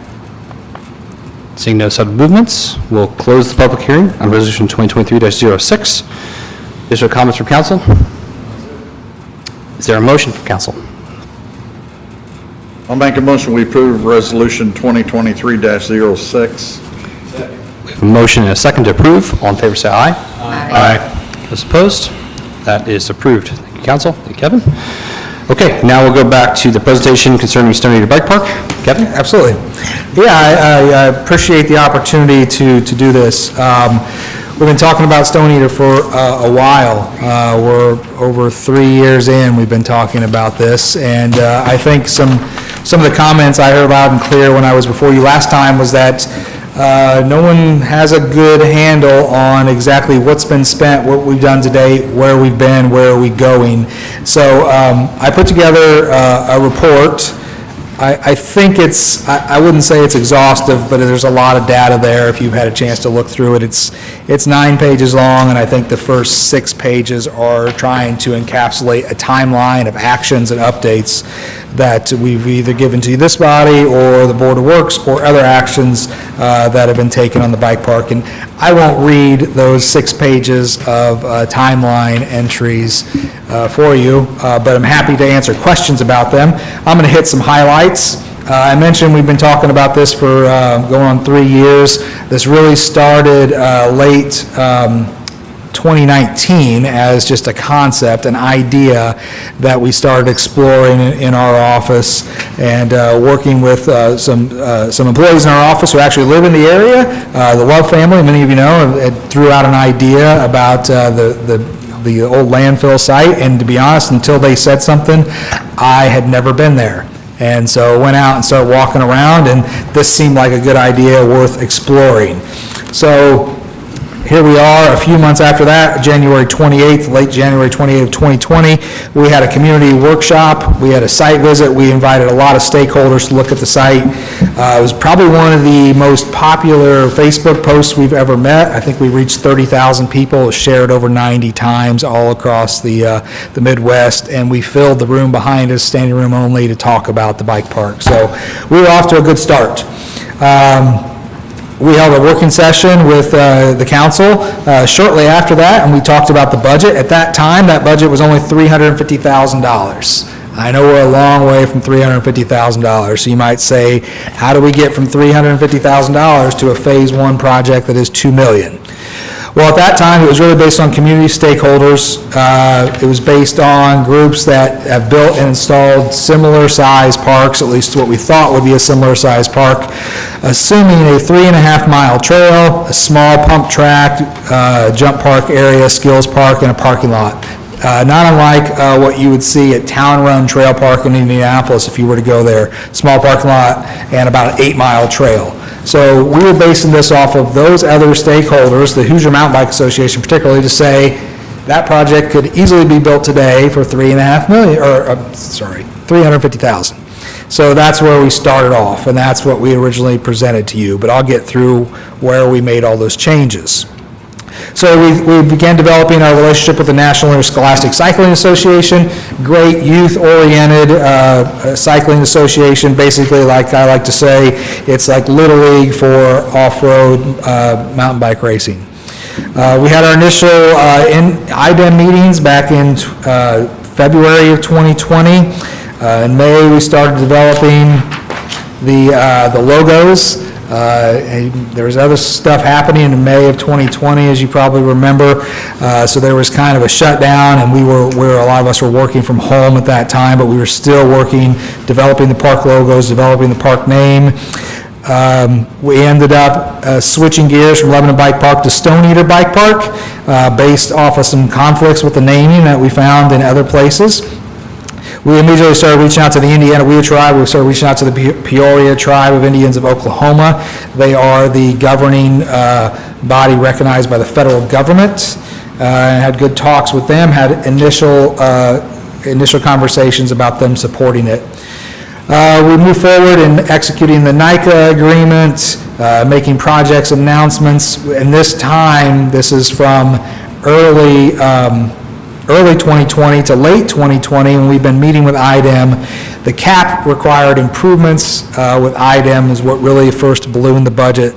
Seeing no sudden movements, we'll close the public hearing on Resolution 2023-06. Additional comments from council? Is there a motion from council? I'll make a motion, we approve Resolution 2023-06. We have a motion and a second to approve. All in favor, say aye. Aye. Those opposed? That is approved. Thank you, council. Thank you, Kevin. Okay, now we'll go back to the presentation concerning Stone Eater Bike Park. Kevin? Absolutely. Yeah, I appreciate the opportunity to do this. We've been talking about Stone Eater for a while. We're over 3 years in, we've been talking about this, and I think some of the comments I heard loud and clear when I was before you last time was that no one has a good handle on exactly what's been spent, what we've done to date, where we've been, where are we going. So I put together a report. I think I wouldn't say it's exhaustive, but there's a lot of data there if you've had a chance to look through it. It's 9 pages long, and I think the first 6 pages are trying to encapsulate a timeline of actions and updates that we've either given to this body or the Board of Works or other actions that have been taken on the bike park. And I won't read those 6 pages of timeline entries for you, but I'm happy to answer questions about them. I'm going to hit some highlights. I mentioned we've been talking about this for going on 3 years. This really started late 2019 as just a concept, an idea that we started exploring in our office and working with some employees in our office who actually live in the area. The Love family, many of you know, threw out an idea about the old landfill site, and to be honest, until they said something, I had never been there. And so went out and started walking around, and this seemed like a good idea worth exploring. So here we are, a few months after that, January 28th, late January 28th of 2020, we had a community workshop, we had a site visit, we invited a lot of stakeholders to look at the site. It was probably one of the most popular Facebook posts we've ever met. I think we reached 30,000 people, it was shared over 90 times all across the Midwest, and we filled the room behind us, standing room only, to talk about the bike park. So we were off to a good start. We held a working session with the council shortly after that, and we talked about the budget. At that time, that budget was only $350,000. I know we're a long way from $350,000, so you might say, how do we get from $350,000 to a Phase 1 project that is $2 million? Well, at that time, it was really based on community stakeholders. It was based on groups that have built and installed similar-sized parks, at least what we thought would be a similar-sized park, assuming a 3.5-mile trail, a small pump track, jump park area, skills park, and a parking lot. Not unlike what you would see at Town Run Trail Park in Indianapolis if you were to go there. Small parking lot and about an 8-mile trail. So we were basing this off of those other stakeholders, the Hoosier Mountain Bike Association particularly, to say that project could easily be built today for $350,000. So that's where we started off, and that's what we originally presented to you. But I'll get through where we made all those changes. So we began developing our relationship with the National Interscholastic Cycling Association, great youth-oriented cycling association. Basically, like I like to say, it's like Little League for off-road mountain bike racing. We had our initial IDEM meetings back in February of 2020. In May, we started developing the logos. And there was other stuff happening in May of 2020, as you probably remember. So there was kind of a shutdown, and a lot of us were working from home at that time, but we were still working, developing the park logos, developing the park name. We ended up switching gears from Lebanon Bike Park to Stone Eater Bike Park, based off of some conflicts with the naming that we found in other places. We immediately started reaching out to the Indiana Wea tribe. We started reaching out to the Peoria tribe of Indians of Oklahoma. They are the governing body recognized by the federal government. Had good talks with them, had initial conversations about them supporting it. We moved forward in executing the NICA agreement, making projects announcements, and this time, this is from early 2020 to late 2020, and we've been meeting with IDEM. The cap required improvements with IDEM is what really first ballooned the budget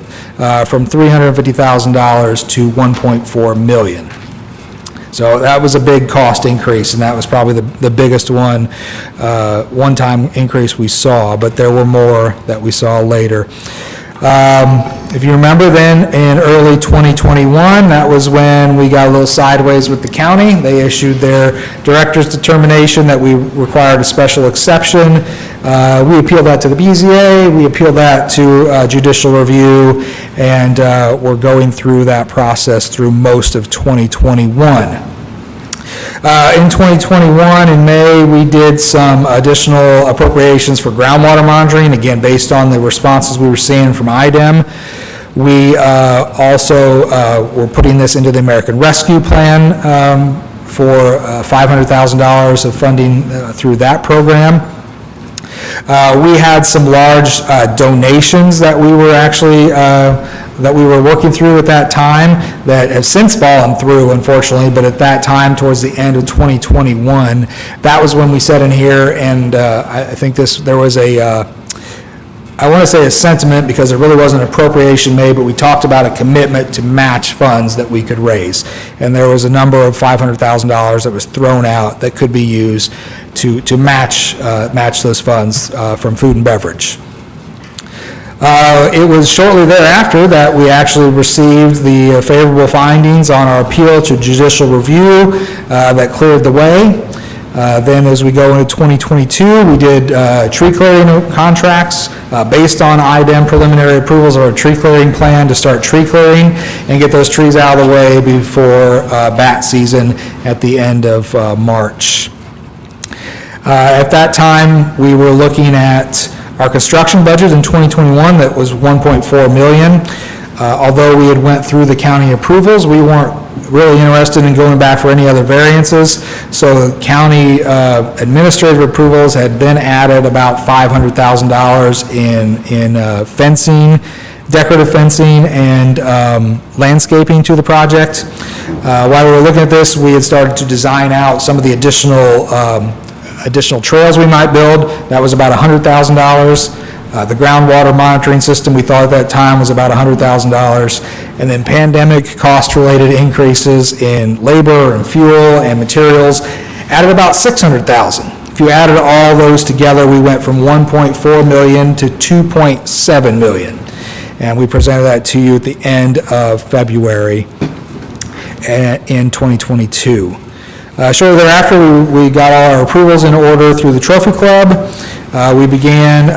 from $350,000 to $1.4 million. So that was a big cost increase, and that was probably the biggest one-time increase we saw, but there were more that we saw later. If you remember then, in early 2021, that was when we got a little sideways with the county. They issued their director's determination that we required a special exception. We appealed that to the BZA, we appealed that to judicial review, and we're going through that process through most of 2021. In 2021, in May, we did some additional appropriations for groundwater monitoring, again, based on the responses we were seeing from IDEM. We also were putting this into the American Rescue Plan for $500,000 of funding through that program. We had some large donations that we were actually that we were working through at that time that have since fallen through, unfortunately, but at that time, towards the end of 2021, that was when we sat in here, and I think there was I want to say a sentiment, because there really wasn't an appropriation made, but we talked about a commitment to match funds that we could raise. And there was a number of $500,000 that was thrown out that could be used to match those funds from food and beverage. It was shortly thereafter that we actually received the favorable findings on our appeal to judicial review that cleared the way. Then as we go into 2022, we did tree clearing contracts based on IDEM preliminary approvals of our tree clearing plan to start tree clearing and get those trees out of the way before bat season at the end of March. At that time, we were looking at our construction budget in 2021 that was $1.4 million. Although we had went through the county approvals, we weren't really interested in going back for any other variances. So the county administrative approvals had been added about $500,000 in fencing, decorative fencing, and landscaping to the project. While we were looking at this, we had started to design out some of the additional trails we might build. That was about $100,000. The groundwater monitoring system, we thought at that time, was about $100,000. And then pandemic cost-related increases in labor and fuel and materials added about $600,000. If you added all those together, we went from $1.4 million to $2.7 million. And we presented that to you at the end of February in 2022. Shortly thereafter, we got all our approvals in order through the Trophy Club. We began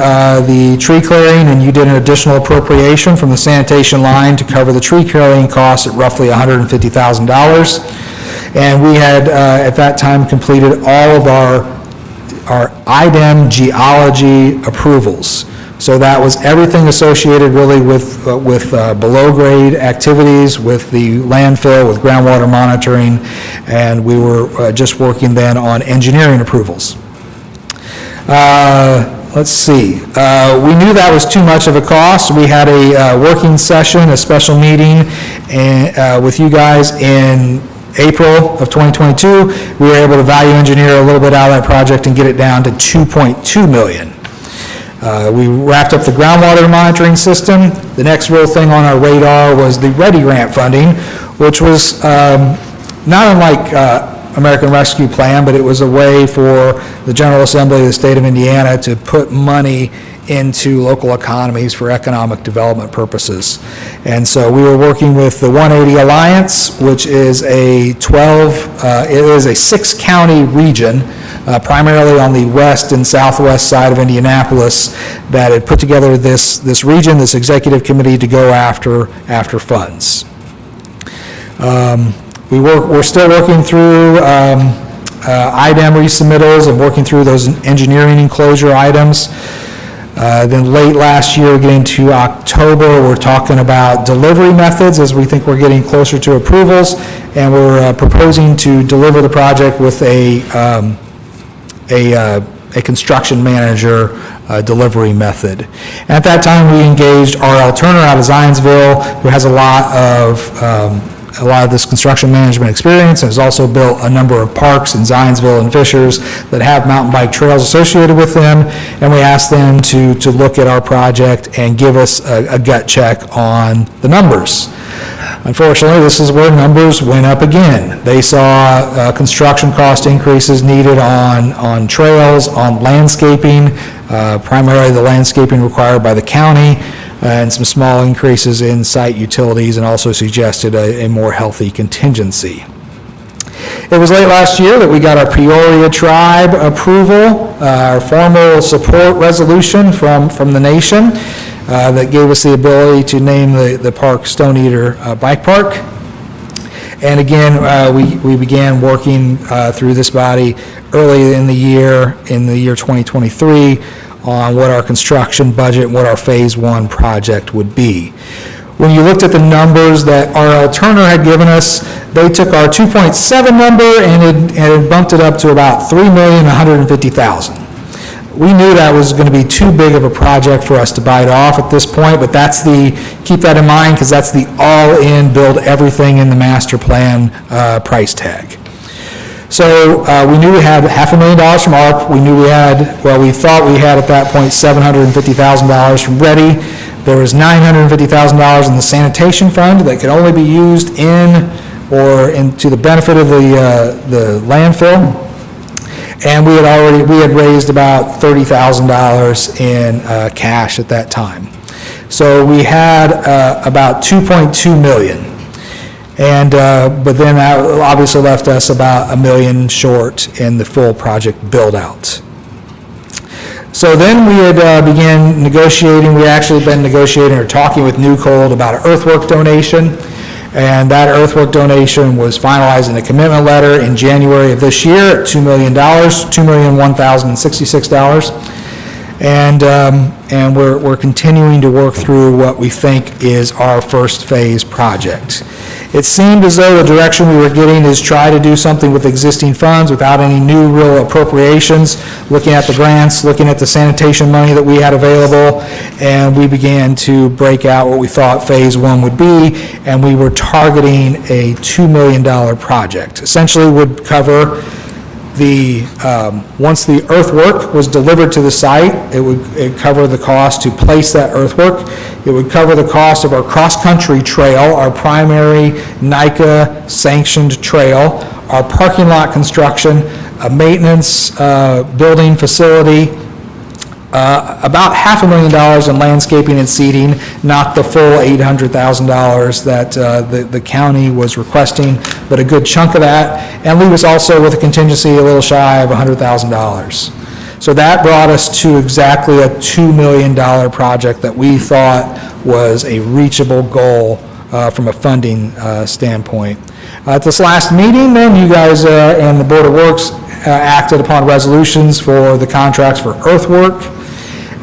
the tree clearing, and you did an additional appropriation from the sanitation line to cover the tree clearing costs at roughly $150,000. And we had, at that time, completed all of our IDEM geology approvals. So that was everything associated really with below-grade activities, with the landfill, with groundwater monitoring, and we were just working then on engineering approvals. Let's see. We knew that was too much of a cost. We had a working session, a special meeting with you guys in April of 2022. We were able to value engineer a little bit out of that project and get it down to $2.2 million. We wrapped up the groundwater monitoring system. The next real thing on our radar was the READY grant funding, which was not unlike American Rescue Plan, but it was a way for the General Assembly of the state of Indiana to put money into local economies for economic development purposes. And so we were working with the 180 Alliance, which is a 6-county region, primarily on the west and southwest side of Indianapolis, that had put together this region, this executive committee to go after funds. We're still working through IDEM resubmittals and working through those engineering enclosure items. Then late last year, getting to October, we're talking about delivery methods as we think we're getting closer to approvals, and we're proposing to deliver the project with a construction manager delivery method. And at that time, we engaged R.L. Turner out of Zionsville, who has a lot of this construction management experience, and has also built a number of parks in Zionsville and Fishers that have mountain bike trails associated with them. And we asked them to look at our project and give us a gut check on the numbers. Unfortunately, this is where numbers went up again. They saw construction cost increases needed on trails, on landscaping, primarily the landscaping required by the county. and some small increases in site utilities, and also suggested a more healthy contingency. It was late last year that we got our Peoria Tribe approval, our formal support resolution from the nation that gave us the ability to name the park Stone Eater Bike Park. And again, we began working through this body early in the year 2023, on what our construction budget and what our Phase 1 project would be. When you looked at the numbers that R.L. Turner had given us, they took our 2.7 number and it bumped it up to about $3,150,000. We knew that was going to be too big of a project for us to bite off at this point, but keep that in mind, because that's the all-in, build everything in the master plan price tag. So we knew we had $500,000 from ARP. We thought we had at that point $750,000 from READY. There was $950,000 in the sanitation fund that could only be used to the benefit of the landfill. And we had raised about $30,000 in cash at that time. So we had about $2.2 million. But then that obviously left us about $1 million short in the full project build-out. So then we had began negotiating. We actually been negotiating or talking with New Cold about an earthwork donation, and that earthwork donation was finalized in a commitment letter in January of this year at $2 million, $2,001,066. And we're continuing to work through what we think is our first phase project. It seemed as though the direction we were getting is try to do something with existing funds without any new real appropriations, looking at the grants, looking at the sanitation money that we had available, and we began to break out what we thought Phase 1 would be, and we were targeting a $2 million project. Essentially would cover once the earthwork was delivered to the site, it would cover the cost to place that earthwork. It would cover the cost of our cross-country trail, our primary NICA sanctioned trail, our parking lot construction, a maintenance building facility, about $500,000 in landscaping and seeding, not the full $800,000 that the county was requesting, but a good chunk of that, and leave us also with a contingency a little shy of $100,000. So that brought us to exactly a $2 million project that we thought was a reachable goal from a funding standpoint. At this last meeting, then, you guys and the Board of Works acted upon resolutions for the contracts for earthwork,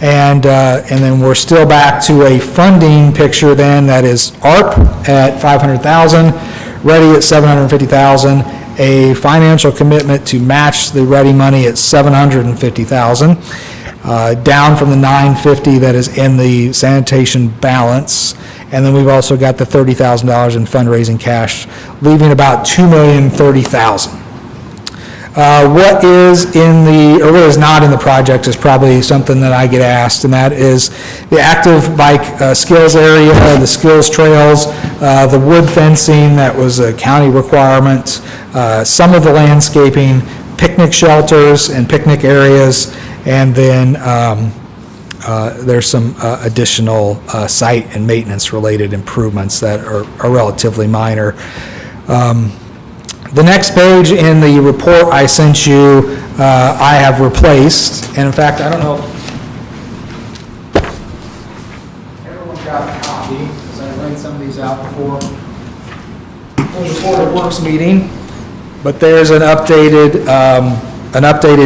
and then we're still back to a funding picture then that is ARP at $500,000, READY at $750,000, a financial commitment to match the READY money at $750,000, down from the $950,000 that is in the sanitation balance. And then we've also got the $30,000 in fundraising cash, leaving about $2,030,000. What is what is not in the project is probably something that I get asked, and that is the active bike skills area, the skills trails, the wood fencing that was a county requirement, some of the landscaping, picnic shelters and picnic areas, and then there's some additional site and maintenance related improvements that are relatively minor. The next page in the report I sent you, I have replaced, and in fact, I don't know if everyone got a copy, because I laid some of these out before the Board of Works meeting, but there's an updated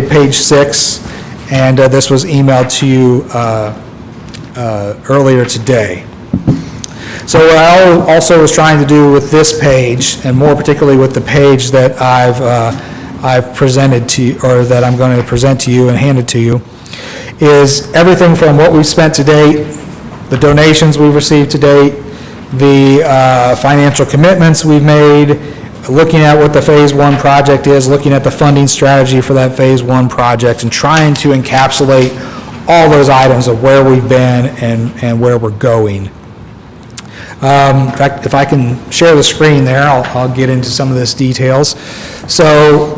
page 6, and this was emailed to you earlier today. So what I also was trying to do with this page, and more particularly with the page that I've presented to you, or that I'm going to present to you and hand it to you, is everything from what we've spent to date, the donations we've received to date, the financial commitments we've made, looking at what the Phase 1 project is, looking at the funding strategy for that Phase 1 project, and trying to encapsulate all those items of where we've been and where we're going. In fact, if I can share the screen there, I'll get into some of this details. So,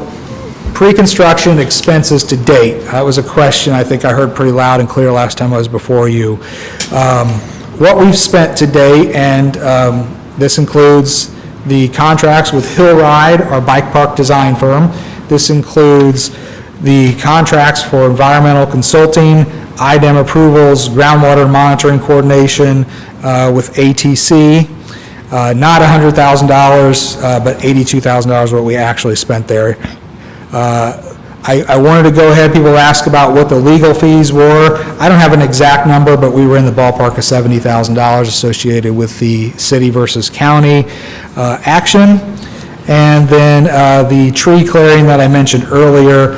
pre-construction expenses to date. That was a question I think I heard pretty loud and clear last time I was before you. what we've spent to date, and this includes the contracts with Hill Ride, our bike park design firm. This includes the contracts for environmental consulting, IDEM approvals, groundwater monitoring coordination with ATC. Not $100,000, but $82,000 what we actually spent there. I wanted to go ahead, people ask about what the legal fees were. I don't have an exact number, but we were in the ballpark of $70,000 associated with the city versus county action. And then the tree clearing that I mentioned earlier,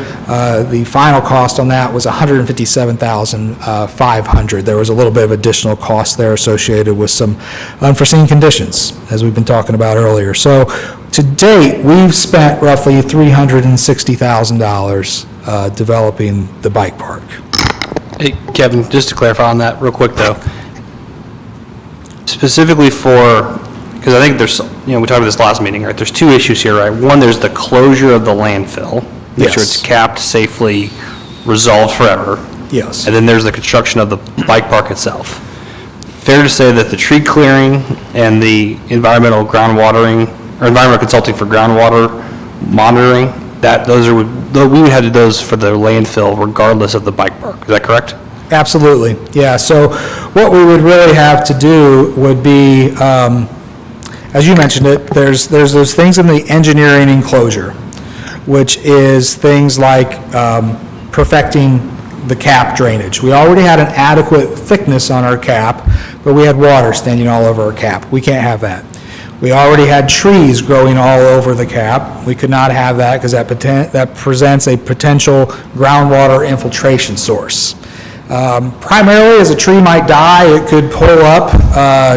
the final cost on that was $157,500. There was a little bit of additional cost there associated with some unforeseen conditions, as we've been talking about earlier. So to date, we've spent roughly $360,000 developing the bike park. Hey, Kevin, just to clarify on that real quick, though, specifically for, because I think there's, we talked about this last meeting, right? There's two issues here, right? One, there's the closure of the landfill, make sure it's Yes. capped, safely resolved forever. Yes. And then there's the construction of the bike park itself. Fair to say that the tree clearing and the environmental groundwatering, or environmental consulting for groundwater monitoring, that those are, we would have to do those for the landfill regardless of the bike park. Is that correct? Absolutely, yeah. So what we would really have to do would be, as you mentioned it, there's those things in the engineering enclosure, which is things like perfecting the cap drainage. We already had an adequate thickness on our cap, but we had water standing all over our cap. We can't have that. We already had trees growing all over the cap. We could not have that because that presents a potential groundwater infiltration source. Primarily, as a tree might die, it could pull up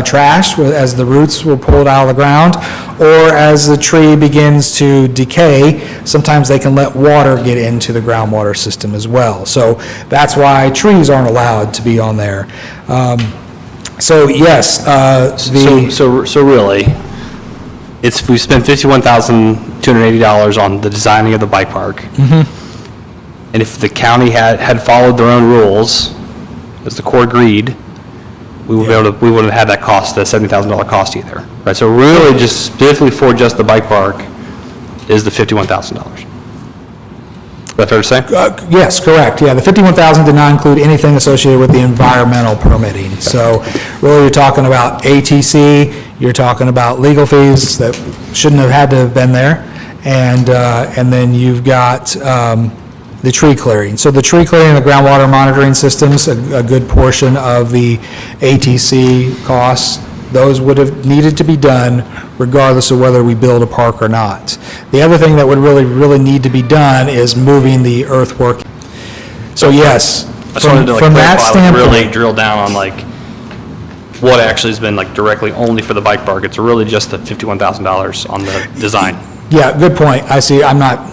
trash as the roots were pulled out of the ground, or as the tree begins to decay, sometimes they can let water get into the groundwater system as well. So that's why trees aren't allowed to be on there. So yes, So really, we spent $51,280 on the designing of the bike park. And if the county had followed their own rules, as the court agreed, we wouldn't have had that cost, the $70,000 cost either. Right, so really just specifically for just the bike park is the $51,000. Is that fair to say? yes, correct, yeah. The $51,000 did not include anything associated with the environmental permitting. So really, you're talking about ATC, you're talking about legal fees that shouldn't have had to have been there, and then you've got the tree clearing. So the tree clearing and the groundwater monitoring systems, a good portion of the ATC costs, those would have needed to be done regardless of whether we build a park or not. The other thing that would really need to be done is moving the earthwork. So yes, I just wanted to from that clarify, really standpoint, drill down on what actually has been directly only for the bike park. It's really just the $51,000 on the design. yeah, good point. I see, I'm not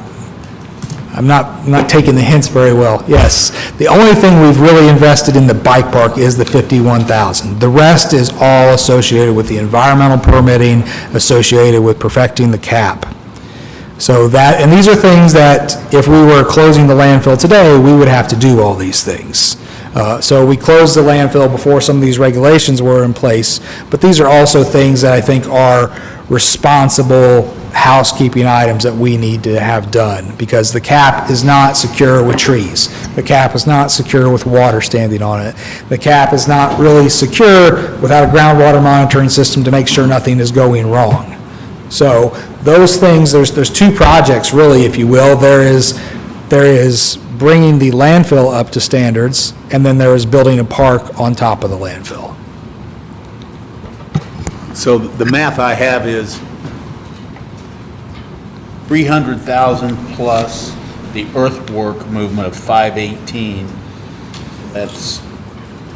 taking the hints very well. Yes, the only thing we've really invested in the bike park is the $51,000. The rest is all associated with the environmental permitting, associated with perfecting the cap. So that, and these are things that if we were closing the landfill today, we would have to do all these things. So we closed the landfill before some of these regulations were in place, but these are also things that I think are responsible housekeeping items that we need to have done, because the cap is not secure with trees. The cap is not secure with water standing on it. The cap is not really secure without a groundwater monitoring system to make sure nothing is going wrong. So those things, there's two projects really, if you will. There is bringing the landfill up to standards, and then there is building a park on top of the landfill. So the math I have is 300,000 plus the earthwork movement of 518, that's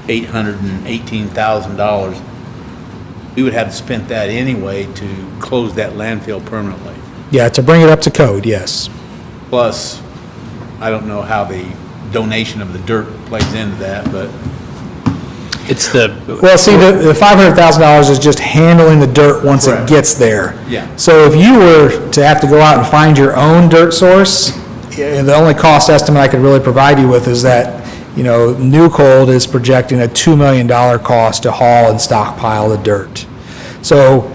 $818,000. We would have spent that anyway to close that landfill permanently. Yeah, to bring it up to code, yes. Plus, I don't know how the donation of the dirt plays into that, but It's the, Well, see, the $500,000 is just handling the dirt once it Correct. gets there. Yeah. So if you were to have to go out and find your own dirt source, the only cost estimate I could really provide you with is that New Cold is projecting a $2 million cost to haul and stockpile the dirt. So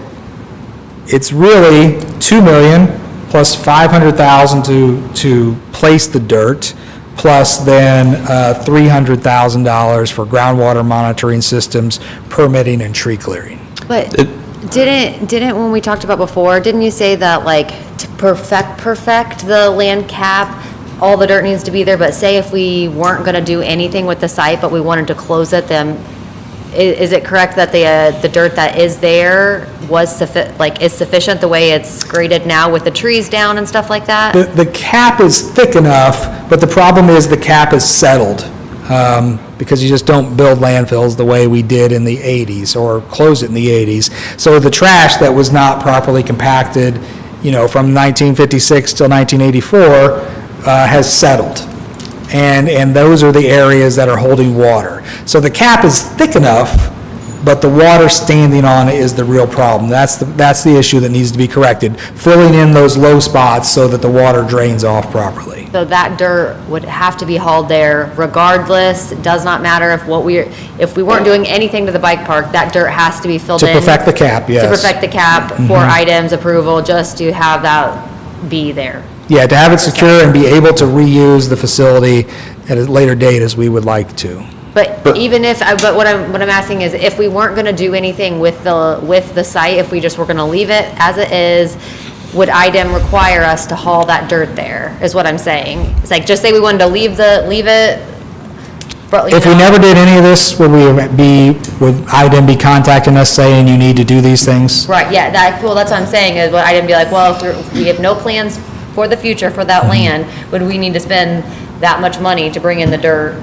it's really $2 million plus $500,000 to place the dirt, plus then $300,000 for groundwater monitoring systems, permitting, and tree clearing. But didn't, when we talked about before, didn't you say that like to perfect the land cap, all the dirt needs to be there, but say if we weren't gonna do anything with the site, but we wanted to close it, then is it correct that the dirt that is there is sufficient the way it's graded now with the trees down and stuff like that? The cap is thick enough, but the problem is the cap is settled, because you just don't build landfills the way we did in the 80s or close it in the 80s. So the trash that was not properly compacted, from 1956 till 1984, has settled. And those are the areas that are holding water. So the cap is thick enough, but the water standing on it is the real problem. That's the issue that needs to be corrected, filling in those low spots so that the water drains off properly. So that dirt would have to be hauled there regardless. It does not matter if we weren't doing anything to the bike park, that dirt has to be filled in. To perfect the cap, yes. To perfect the cap for items approval, just to have that be there. Yeah, to have it secure and be able to reuse the facility at a later date as we would like to. But what I'm asking is, if we weren't gonna do anything with the site, if we just were gonna leave it as it is, would IDEM require us to haul that dirt there, is what I'm saying? It's like, just say we wanted to leave it. But, If we never did any of this, would IDEM be contacting us saying you need to do these things? Right, yeah, that's what I'm saying, is what IDEM be like, well, if we have no plans for the future for that land, would we need to spend that much money to bring in the dirt?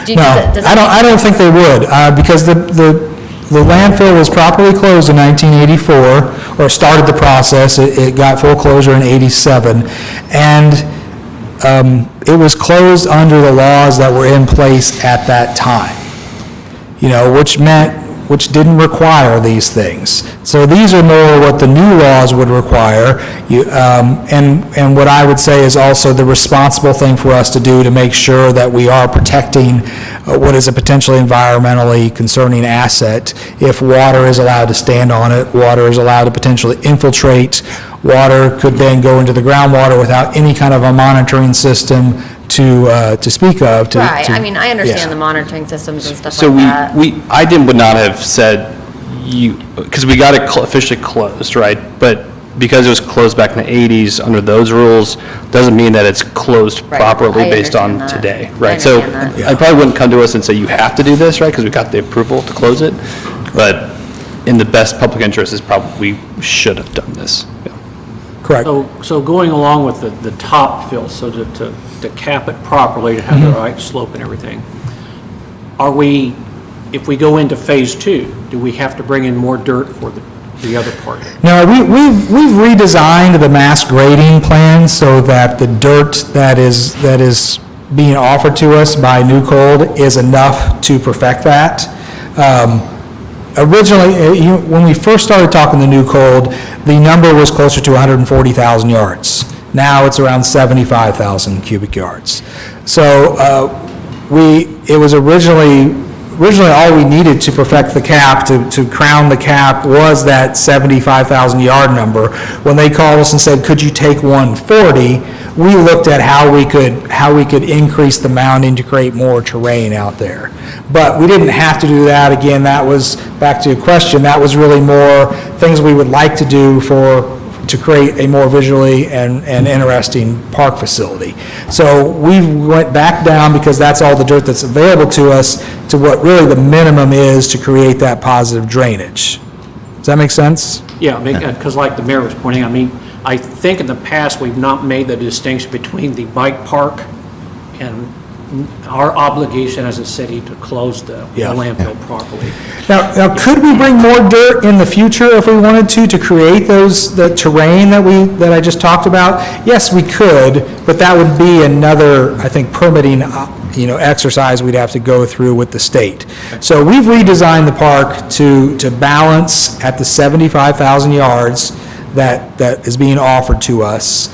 No, I don't think they would, because the landfill was properly closed in 1984, or started the process. It got full closure in '87, and it was closed under the laws that were in place at that time, which didn't require these things. So these are more what the new laws would require, and what I would say is also the responsible thing for us to do to make sure that we are protecting what is a potentially environmentally concerning asset. If water is allowed to stand on it, water is allowed to potentially infiltrate, water could then go into the groundwater without any kind of a monitoring system to speak of. Right, I understand the monitoring systems and stuff So like that. IDEM would not have said because we got it officially closed, right? But because it was closed back in the 80s under those rules, doesn't mean that it's closed Right, properly I based on understand that. today, I right? So understand that. I probably wouldn't come to us and say you have to do this, right? Because we got the approval to close it. But in the best public interest is probably we should have done this. Yeah. Correct. So going along with the top fill, so to cap it properly, to have the right slope and everything, if we go into phase 2, do we have to bring in more dirt for the other part? No, we've redesigned the mass grading plan so that the dirt that is being offered to us by New Cold is enough to perfect that. Originally, when we first started talking to New Cold, the number was closer to 140,000 yards. Now it's around 75,000 cubic yards. So it was originally all we needed to perfect the cap, to crown the cap, was that 75,000 yard number. When they called us and said, could you take 140, we looked at how we could increase the mounding to create more terrain out there. But we didn't have to do that. Again, that was, back to your question, that was really more things we would like to do to create a more visually and interesting park facility. So we went back down, because that's all the dirt that's available to us, to what really the minimum is to create that positive drainage. Does that make sense? Yeah, because like the mayor was pointing out, I think in the past, we've not made the distinction between the bike park and our obligation as a city to close the landfill properly. Now, could we bring more dirt in the future if we wanted to create the terrain that I just talked about? Yes, we could, but that would be another, I think, permitting exercise we'd have to go through with the state. So we've redesigned the park to balance at the 75,000 yards that is being offered to us.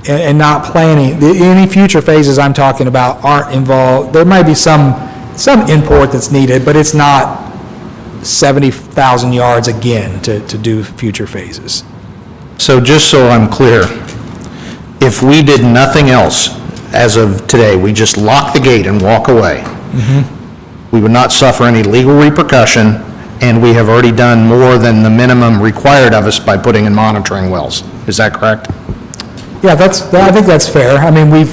and not planning. Any future phases I'm talking about aren't involved. There might be some import that's needed, but it's not 70,000 yards again to do future phases. So just so I'm clear, if we did nothing else as of today, we just lock the gate and walk away, we would not suffer any legal repercussion, and we have already done more than the minimum required of us by putting in monitoring wells. Is that correct? Yeah, I think that's fair. I mean, the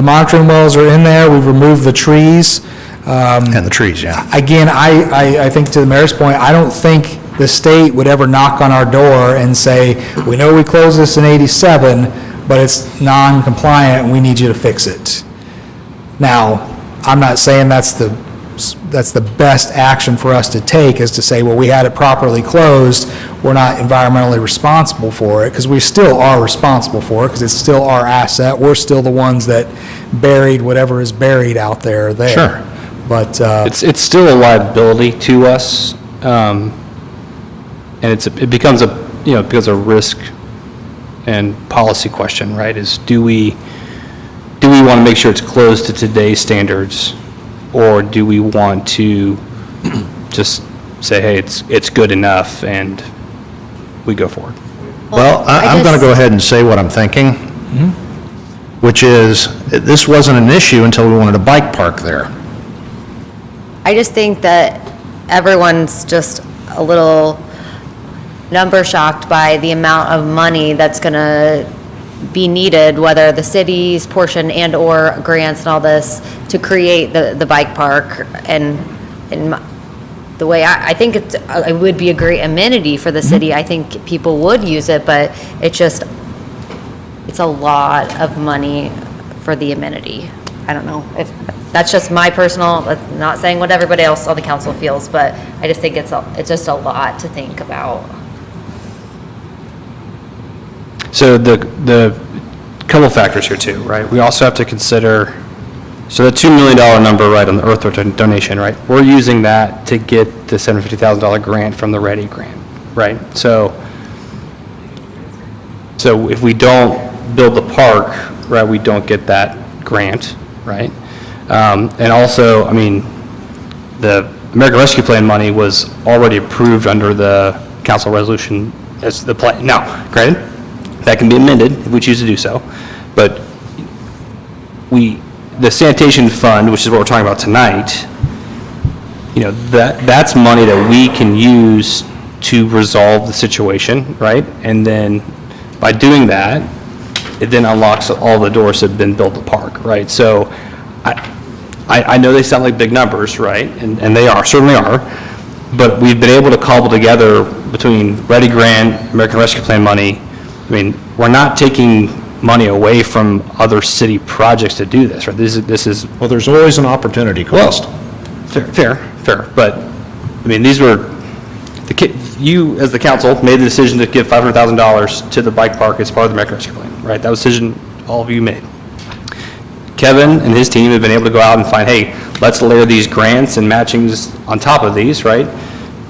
monitoring wells are in there, we've removed the trees. And the trees, yeah. Again, I think to the mayor's point, I don't think the state would ever knock on our door and say, we know we closed this in '87, but it's non-compliant and we need you to fix it. Now, I'm not saying that's the best action for us to take, is to say, well, we had it properly closed, we're not environmentally responsible for it, because we still are responsible for it, because it's still our asset, we're still the ones that buried whatever is buried out there. Sure. But, It's still a liability to us, and it becomes a risk and policy question, right? Is do we want to make sure it's closed to today's standards, or do we want to just say, hey, it's good enough, and we go forward? Well, I'm going to go ahead and say what I'm thinking, which is, this wasn't an issue until we wanted a bike park there. I just think that everyone's just a little number shocked by the amount of money that's going to be needed, whether the city's portion and/or grants and all this, to create the bike park. And the way I think it would be a great amenity for the city. I think people would use it, but it's a lot of money for the amenity. I don't know if that's just my personal, not saying what everybody else on the council feels, but I just think it's just a lot to think about. So the couple factors here too, right? We also have to consider, so the $2 million number, right, on the Earth donation, right? We're using that to get the $750,000 grant from the READY grant, right? So if we don't build the park, right, we don't get that grant, right? And also, I mean, the American Rescue Plan money was already approved under the council resolution as the plan. Now, granted, that can be amended if we choose to do so, but the sanitation fund, which is what we're talking about tonight, that's money that we can use to resolve the situation, right? And then by doing that, it then unlocks all the doors that have been built to park, right? So I know they sound like big numbers, right? And they certainly are, but we've been able to cobble together between READY grant, American Rescue Plan money. I mean, we're not taking money away from other city projects to do this, right? This is. Well, there's always an opportunity cost. Fair. But, I mean, these were, you, as the council, made the decision to give $500,000 to the bike park as part of the American Rescue Plan, right? That was a decision all of you made. Kevin and his team have been able to go out and find, hey, let's layer these grants and matchings on top of these, right?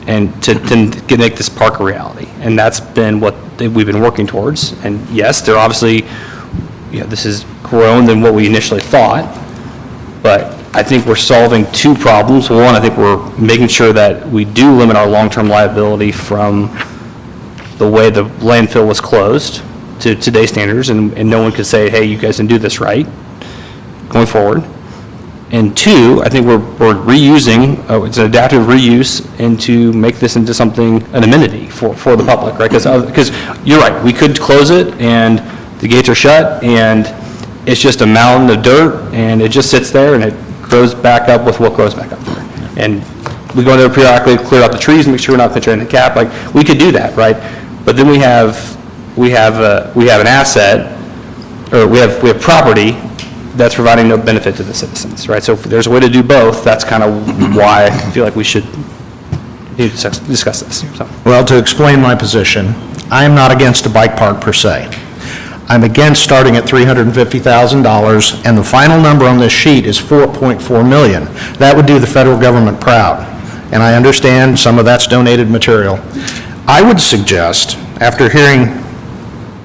And to make this park a reality. And that's been what we've been working towards. And yes, they're obviously, this has grown than what we initially thought, but I think we're solving two problems. One, I think we're making sure that we do limit our long-term liability from the way the landfill was closed to today's standards, and no one could say, hey, you guys didn't do this right going forward. And two, I think we're reusing, it's an adaptive reuse, and to make this into something, an amenity for the public, right? Because you're right, we could close it and the gates are shut and it's just a mountain of dirt and it just sits there and it grows back up with what grows back up there. And we go in there periodically, clear out the trees, make sure we're not penetrating the cap, like, we could do that, right? But then we have an asset, or we have property that's providing no benefit to the citizens, right? So if there's a way to do both, that's kind of why I feel like we should need to discuss this. So. Well, to explain my position, I am not against a bike park per se. I'm against starting at $350,000, and the final number on this sheet is $4.4 million. That would do the federal government proud, and I understand some of that's donated material. I would suggest, after hearing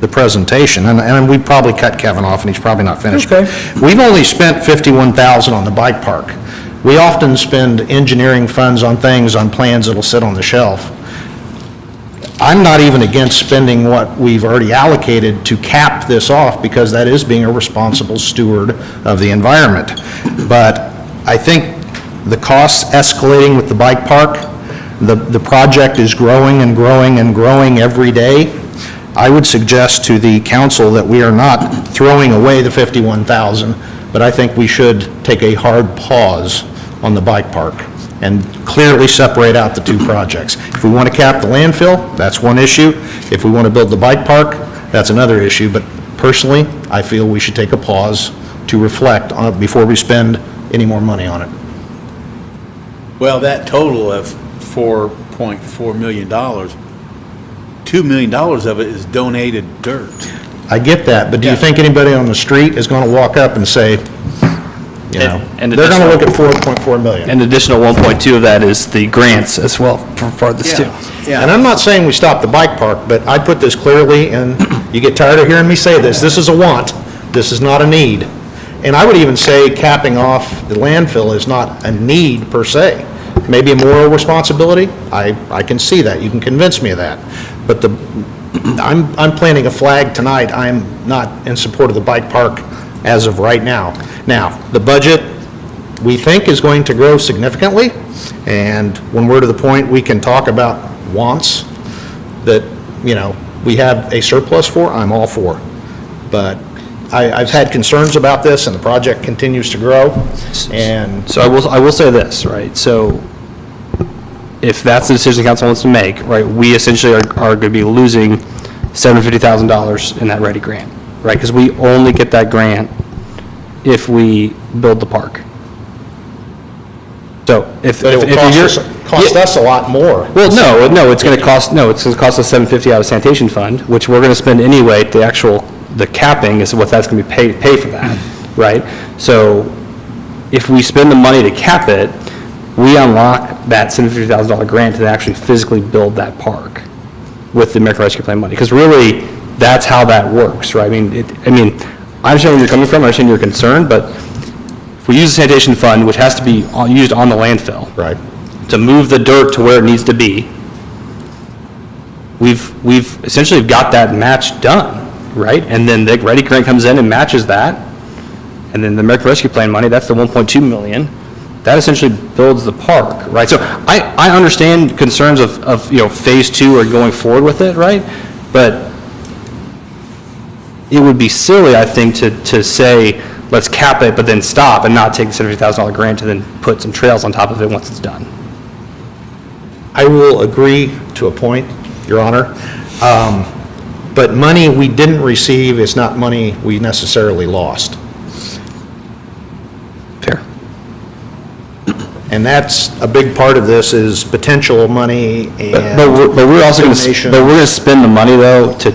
the presentation, and we probably cut Kevin off, and he's probably not finished. Okay. We've only spent $51,000 on the bike park. We often spend engineering funds on things, on plans that'll sit on the shelf. I'm not even against spending what we've already allocated to cap this off, because that is being a responsible steward of the environment. But I think the costs escalating with the bike park, the project is growing and growing and growing every day. I would suggest to the council that we are not throwing away the $51,000, but I think we should take a hard pause on the bike park and clearly separate out the two projects. If we want to cap the landfill, that's one issue. If we want to build the bike park, that's another issue. But personally, I feel we should take a pause to reflect on it before we spend any more money on it. Well, that total of $4.4 million, $2 million of it is donated dirt. I get that, but do you Yeah. think anybody on the street is going to walk up and say, you know, And they're going to look at $4.4 million? An additional 1.2 of that is the grants as well for this too. And I'm not saying we stop the bike park, but I put this clearly, and you get tired of hearing me say this, this is a want, this is not a need. And I would even say capping off the landfill is not a need per se. Maybe a moral responsibility, I can see that, you can convince me of that. But I'm planting a flag tonight, I'm not in support of the bike park as of right now. Now, the budget, we think, is going to grow significantly, and when we're to the point we can talk about wants that, you know, we have a surplus for, I'm all for. But I've had concerns about this, and the project continues to grow, and So I will say this, right? So if that's the decision the council wants to make, right, we essentially are going to be losing $750,000 in that READY grant, right? Because we only get that grant if we build the park. So if but it will cost us a lot more. Well, no, it's going to cost us $750 out of sanitation fund, which we're going to spend anyway. The capping is what that's going to be pay for that, right? So if we spend the money to cap it, we unlock that $750,000 grant to actually physically build that park with the American Rescue Plan money. Because really, that's how that works, right? I mean, I understand where you're coming from, I understand your concern, but if we use the sanitation fund, which has to be used on the landfill. Right. To move the dirt to where it needs to be, we've essentially got that match done, right? And then the READY grant comes in and matches that, and then the American Rescue Plan money, that's the 1.2 million, that essentially builds the park, right? So I understand concerns of, you know, phase two or going forward with it, right? But it would be silly, I think, to say, let's cap it, but then stop and not take the $70,000 grant to then put some trails on top of it once it's done. I will agree to a point, Your Honor. But money we didn't receive is not money we necessarily lost. Fair. And that's a big part of this, is potential money and But we're also going donation. to, spend the money though to,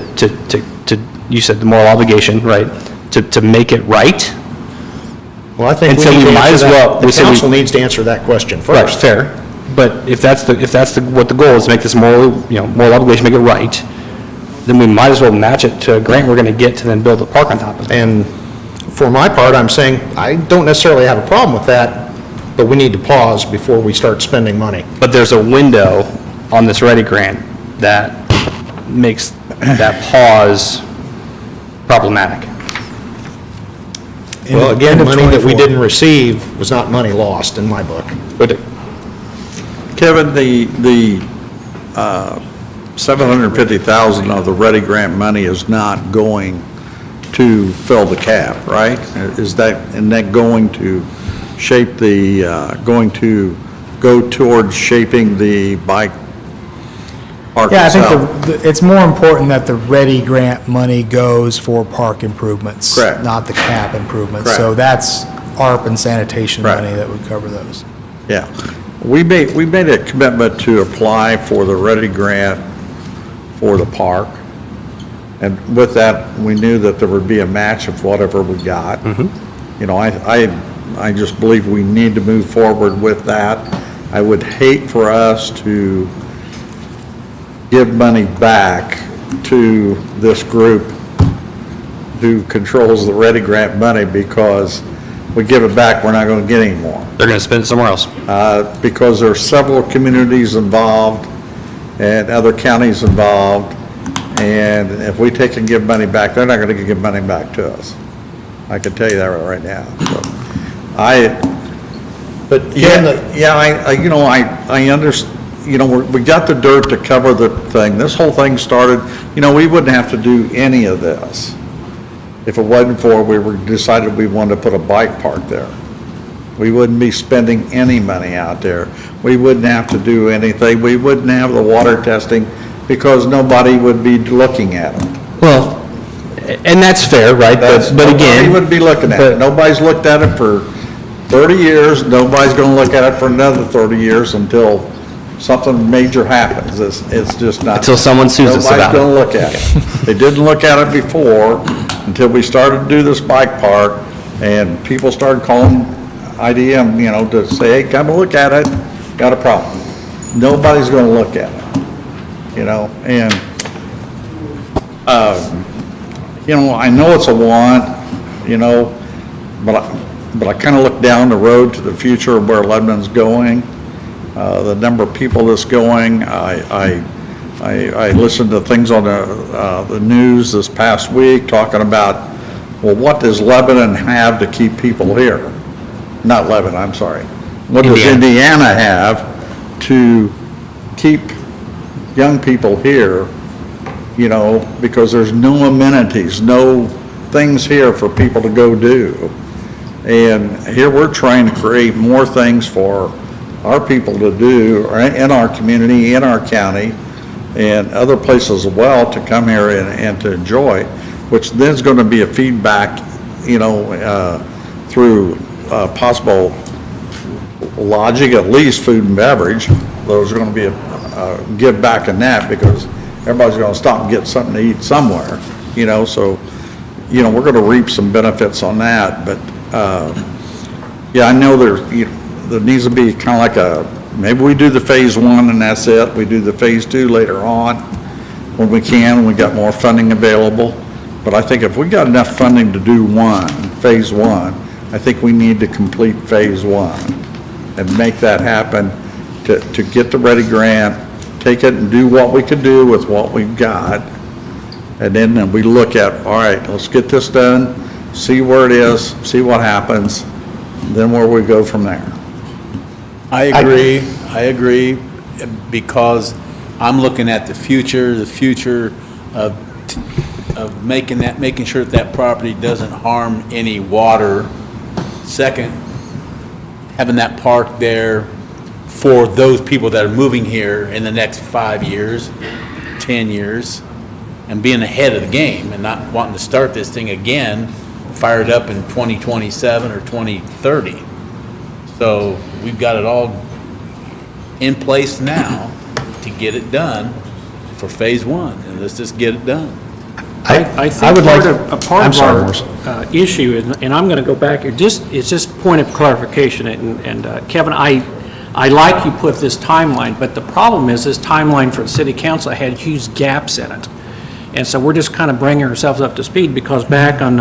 you said the moral obligation, right? To make it right. Well, I think And we so need we to might answer as well- that. The we said we- council needs to answer that question Right, first. fair. But if that's what the goal is, to make this moral obligation, make it right, then we might as well match it to a grant we're going to get to then build a park on top of it. And for my part, I'm saying, I don't necessarily have a problem with that, but we need to pause before we start spending money. But there's a window on this READY grant that makes that pause problematic. Well, again, End of money that we 24. didn't receive was not money lost in my book. But Kevin, the 750,000 of the READY grant money is not going to fill the cap, right? Is that going to shape going to go towards shaping the bike park Yeah, I itself? think it's more important that the READY grant money goes for park improvements. Correct. Not the cap improvements. Correct. So that's ARP and sanitation Right. money that would cover those. Yeah. We made a commitment to apply for the READY grant for the park. And with that, we knew that there would be a match of whatever we got. You know, I just believe we need to move forward with that. I would hate for us to give money back to this group who controls the Ready Grant money, because we give it back, we're not going to get any more. They're going to spend it somewhere else. Because there are several communities involved and other counties involved, and if we take and give money back, they're not going to give money back to us. I can tell you that right now. So, But I understand, we got the dirt to cover the thing. This whole thing started, we wouldn't have to do any of this if it wasn't for, decided we wanted to put a bike park there. We wouldn't be spending any money out there. We wouldn't have to do anything. We wouldn't have the water testing because nobody would be looking at it. Well, and that's fair, right? But Nobody again, would be looking at it. Nobody's looked at it for 30 years. Nobody's going to look at it for another 30 years until something major happens. It's just not. Until someone sues us about it. Nobody's going to look at it. They didn't look at it before until we started to do this bike park, and people started calling IDM, to say, hey, come and look at it, got a problem. Nobody's going to look at it, and, I know it's a want, but I kind of look down the road to the future of where Lebanon's going, the number of people that's going. I listened to things on the news this past week talking about, well, what does Lebanon have to keep people here? Not Lebanon, I'm sorry. What does Indiana have to keep young people here, because there's no amenities, no things here for people to go do. And here we're trying to create more things for our people to do in our community, in our county, and other places as well to come here and to enjoy, which then is going to be a feedback, through possible lodging, at least food and beverage. There's going to be a give back in that because everybody's going to stop and get something to eat somewhere, so, we're going to reap some benefits on that. But, I know there needs to be kind of like maybe we do the phase 1 and that's it. We do the phase 2 later on when we can, when we got more funding available. But I think if we got enough funding to do phase 1, I think we need to complete phase 1 and make that happen to get the Ready Grant, take it and do what we could do with what we've got. And then we look at, all right, let's get this done, see where it is, see what happens, then where we go from there. I agree, because I'm looking at the future of making sure that property doesn't harm any water. Second, having that park there for those people that are moving here in the next 5 years, 10 years, and being ahead of the game and not wanting to start this thing again, fired up in 2027 or 2030. So we've got it all in place now to get it done for phase 1, and let's just get it done. I think a part of our issue, and I'm going to go back here, it's just point of clarification, and Kevin, I like you put this timeline, but the problem is this timeline for the city council had huge gaps in it. And so we're just kind of bringing ourselves up to speed, because back on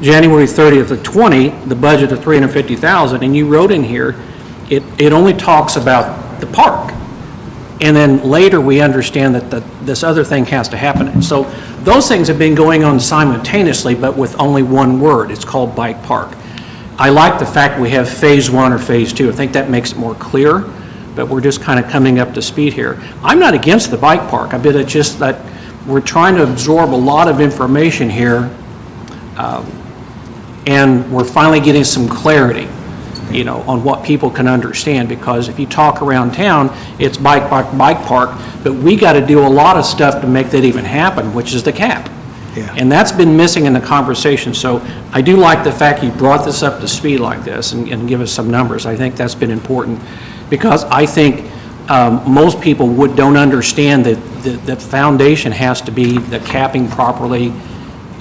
January 30th of 20, the budget of $350,000, and you wrote in here, it only talks about the park. And then later we understand that this other thing has to happen. And so those things have been going on simultaneously, but with only one word. It's called bike park. I like the fact we have phase 1 or phase 2. I think that makes it more clear, but we're just kind of coming up to speed here. I'm not against the bike park. I bet it's just that we're trying to absorb a lot of information here, and we're finally getting some clarity, on what people can understand, because if you talk around town, it's bike park, but we got to do a lot of stuff to make that even happen, which is the cap. Yeah. And that's been missing in the conversation. So I do like the fact you brought this up to speed like this and give us some numbers. I think that's been important, because I think most people don't understand that the foundation has to be the capping properly,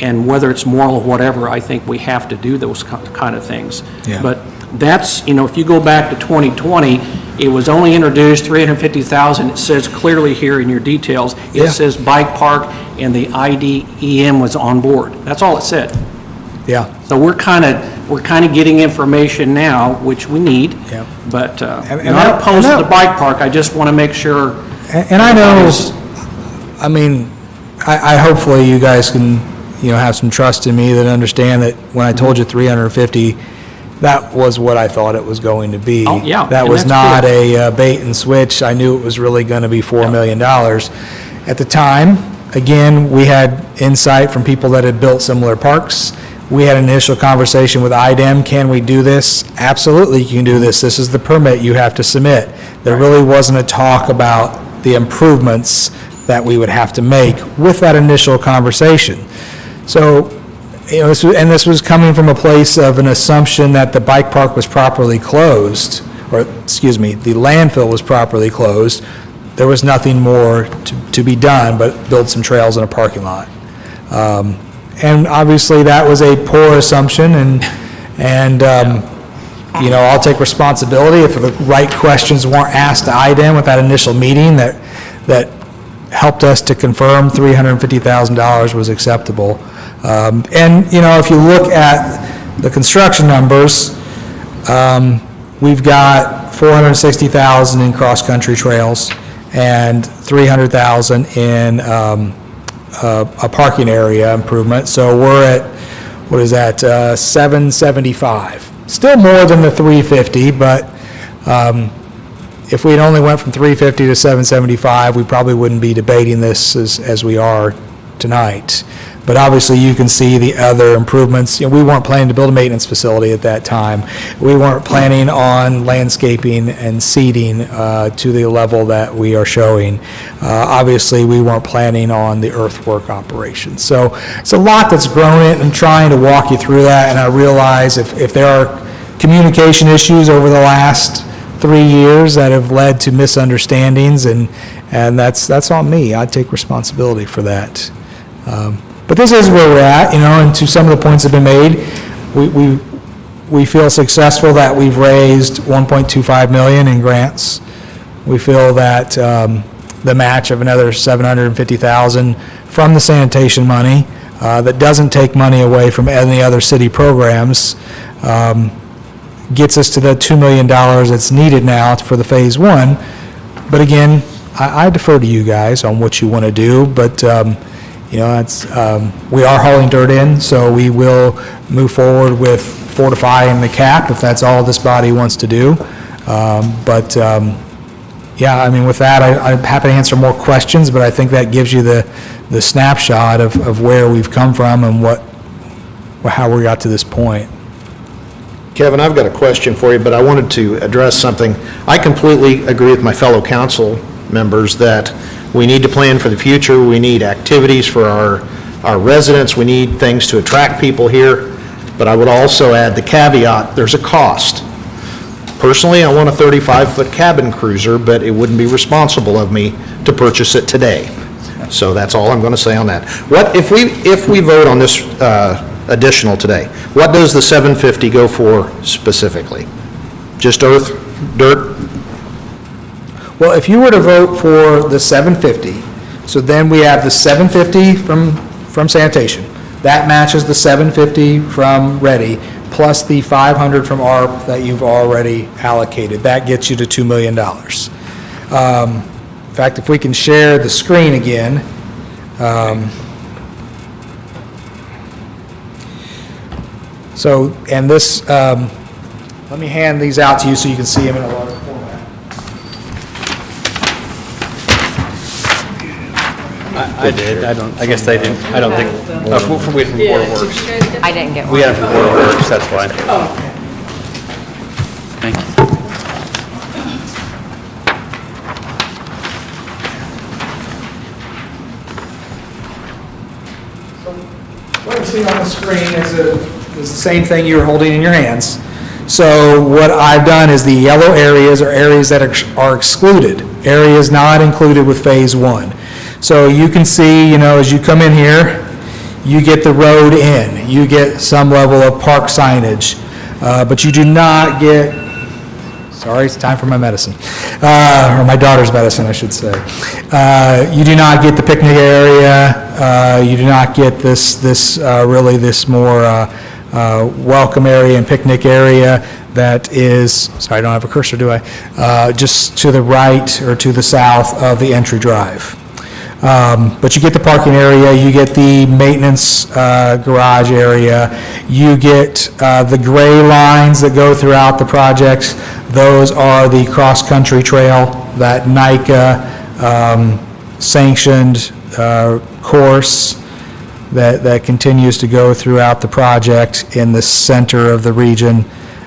and whether it's moral or whatever, I think we have to do those kind of things. Yeah. But That's, if you go back to 2020, it was only introduced, 350,000. It says clearly here in your details, Yeah. it says bike park and the IDEM was on board. That's all it said. Yeah. So we're kind of getting information now, which we need. Yeah. But And not that- opposed to and the that- bike park. I just want to make sure. And I know, everybody's- I mean, I hopefully you guys can, have some trust in me that understand that when I told you 350, that was what I thought it was going to be. Oh, yeah, That and was that's not good. a bait and switch. I knew it was really going to be $4 million. At the time, again, we had insight from people that had built similar parks. We had an initial conversation with IDEM, can we do this? Absolutely, you can do this. This is the permit you have to submit. There really wasn't a talk about the improvements that we would have to make with that initial conversation. So, this was coming from a place of an assumption that the bike park was properly closed, or, excuse me, the landfill was properly closed. There was nothing more to be done but build some trails in a parking lot. And obviously, that was a poor assumption, and I'll take responsibility if the right questions weren't asked to IDEM with that initial meeting that helped us to confirm $350,000 was acceptable. If you look at the construction numbers, we've got $460,000 in cross-country trails and $300,000 in a parking area improvement. So we're at, what is that, $775. Still more than the $350, but if we had only went from $350 to $775, we probably wouldn't be debating this as we are tonight. But obviously, you can see the other improvements. We weren't planning to build a maintenance facility at that time. We weren't planning on landscaping and seeding to the level that we are showing. Obviously, we weren't planning on the earthwork operation. So it's a lot that's grown it, and trying to walk you through that. And I realize if there are communication issues over the last 3 years that have led to misunderstandings, and that's on me. I take responsibility for that. But this is where we're at, and to some of the points that have been made, we feel successful that we've raised $1.25 million in grants. We feel that the match of another $750,000 from the sanitation money that doesn't take money away from any other city programs gets us to the $2 million that's needed now for the Phase 1. But again, I defer to you guys on what you want to do, but we are hauling dirt in, so we will move forward with fortifying the cap if that's all this body wants to do. With that, I'm happy to answer more questions, but I think that gives you the snapshot of where we've come from and how we got to this point. Kevin, I've got a question for you, but I wanted to address something. I completely agree with my fellow council members that we need to plan for the future. We need activities for our residents. We need things to attract people here. But I would also add the caveat, there's a cost. Personally, I want a 35-foot cabin cruiser, but it wouldn't be responsible of me to purchase it today. So that's all I'm going to say on that. What if we vote on this additional today, what does the 750 go for specifically? Just earth, dirt? Well, if you were to vote for the 750, so then we have the 750 from sanitation. That matches the 750 from Ready, plus the 500 from ARP that you've already allocated. That gets you to $2 million. In fact, if we can share the screen again. And this, let me hand these out to you so you can see them in a larger format. I did. I guess they didn't. I don't think. We from Board of Works. I didn't get one. We got it from Board of Works. That's fine. Thank you. What you see on the screen is the same thing you were holding in your hands. So what I've done is the yellow areas are areas that are excluded, areas not included with Phase 1. So you can see, as you come in here, you get the road in, you get some level of park signage. But you do not get, sorry, it's time for my medicine, or my daughter's medicine, I should say. You do not get the picnic area. You do not get this more welcome area and picnic area that is, sorry, I don't have a cursor, do I? Just to the right or to the south of the entry drive. But you get the parking area, you get the maintenance garage area, you get the gray lines that go throughout the projects. Those are the cross-country trail, that NICA sanctioned course that continues to go throughout the project in the center of the region.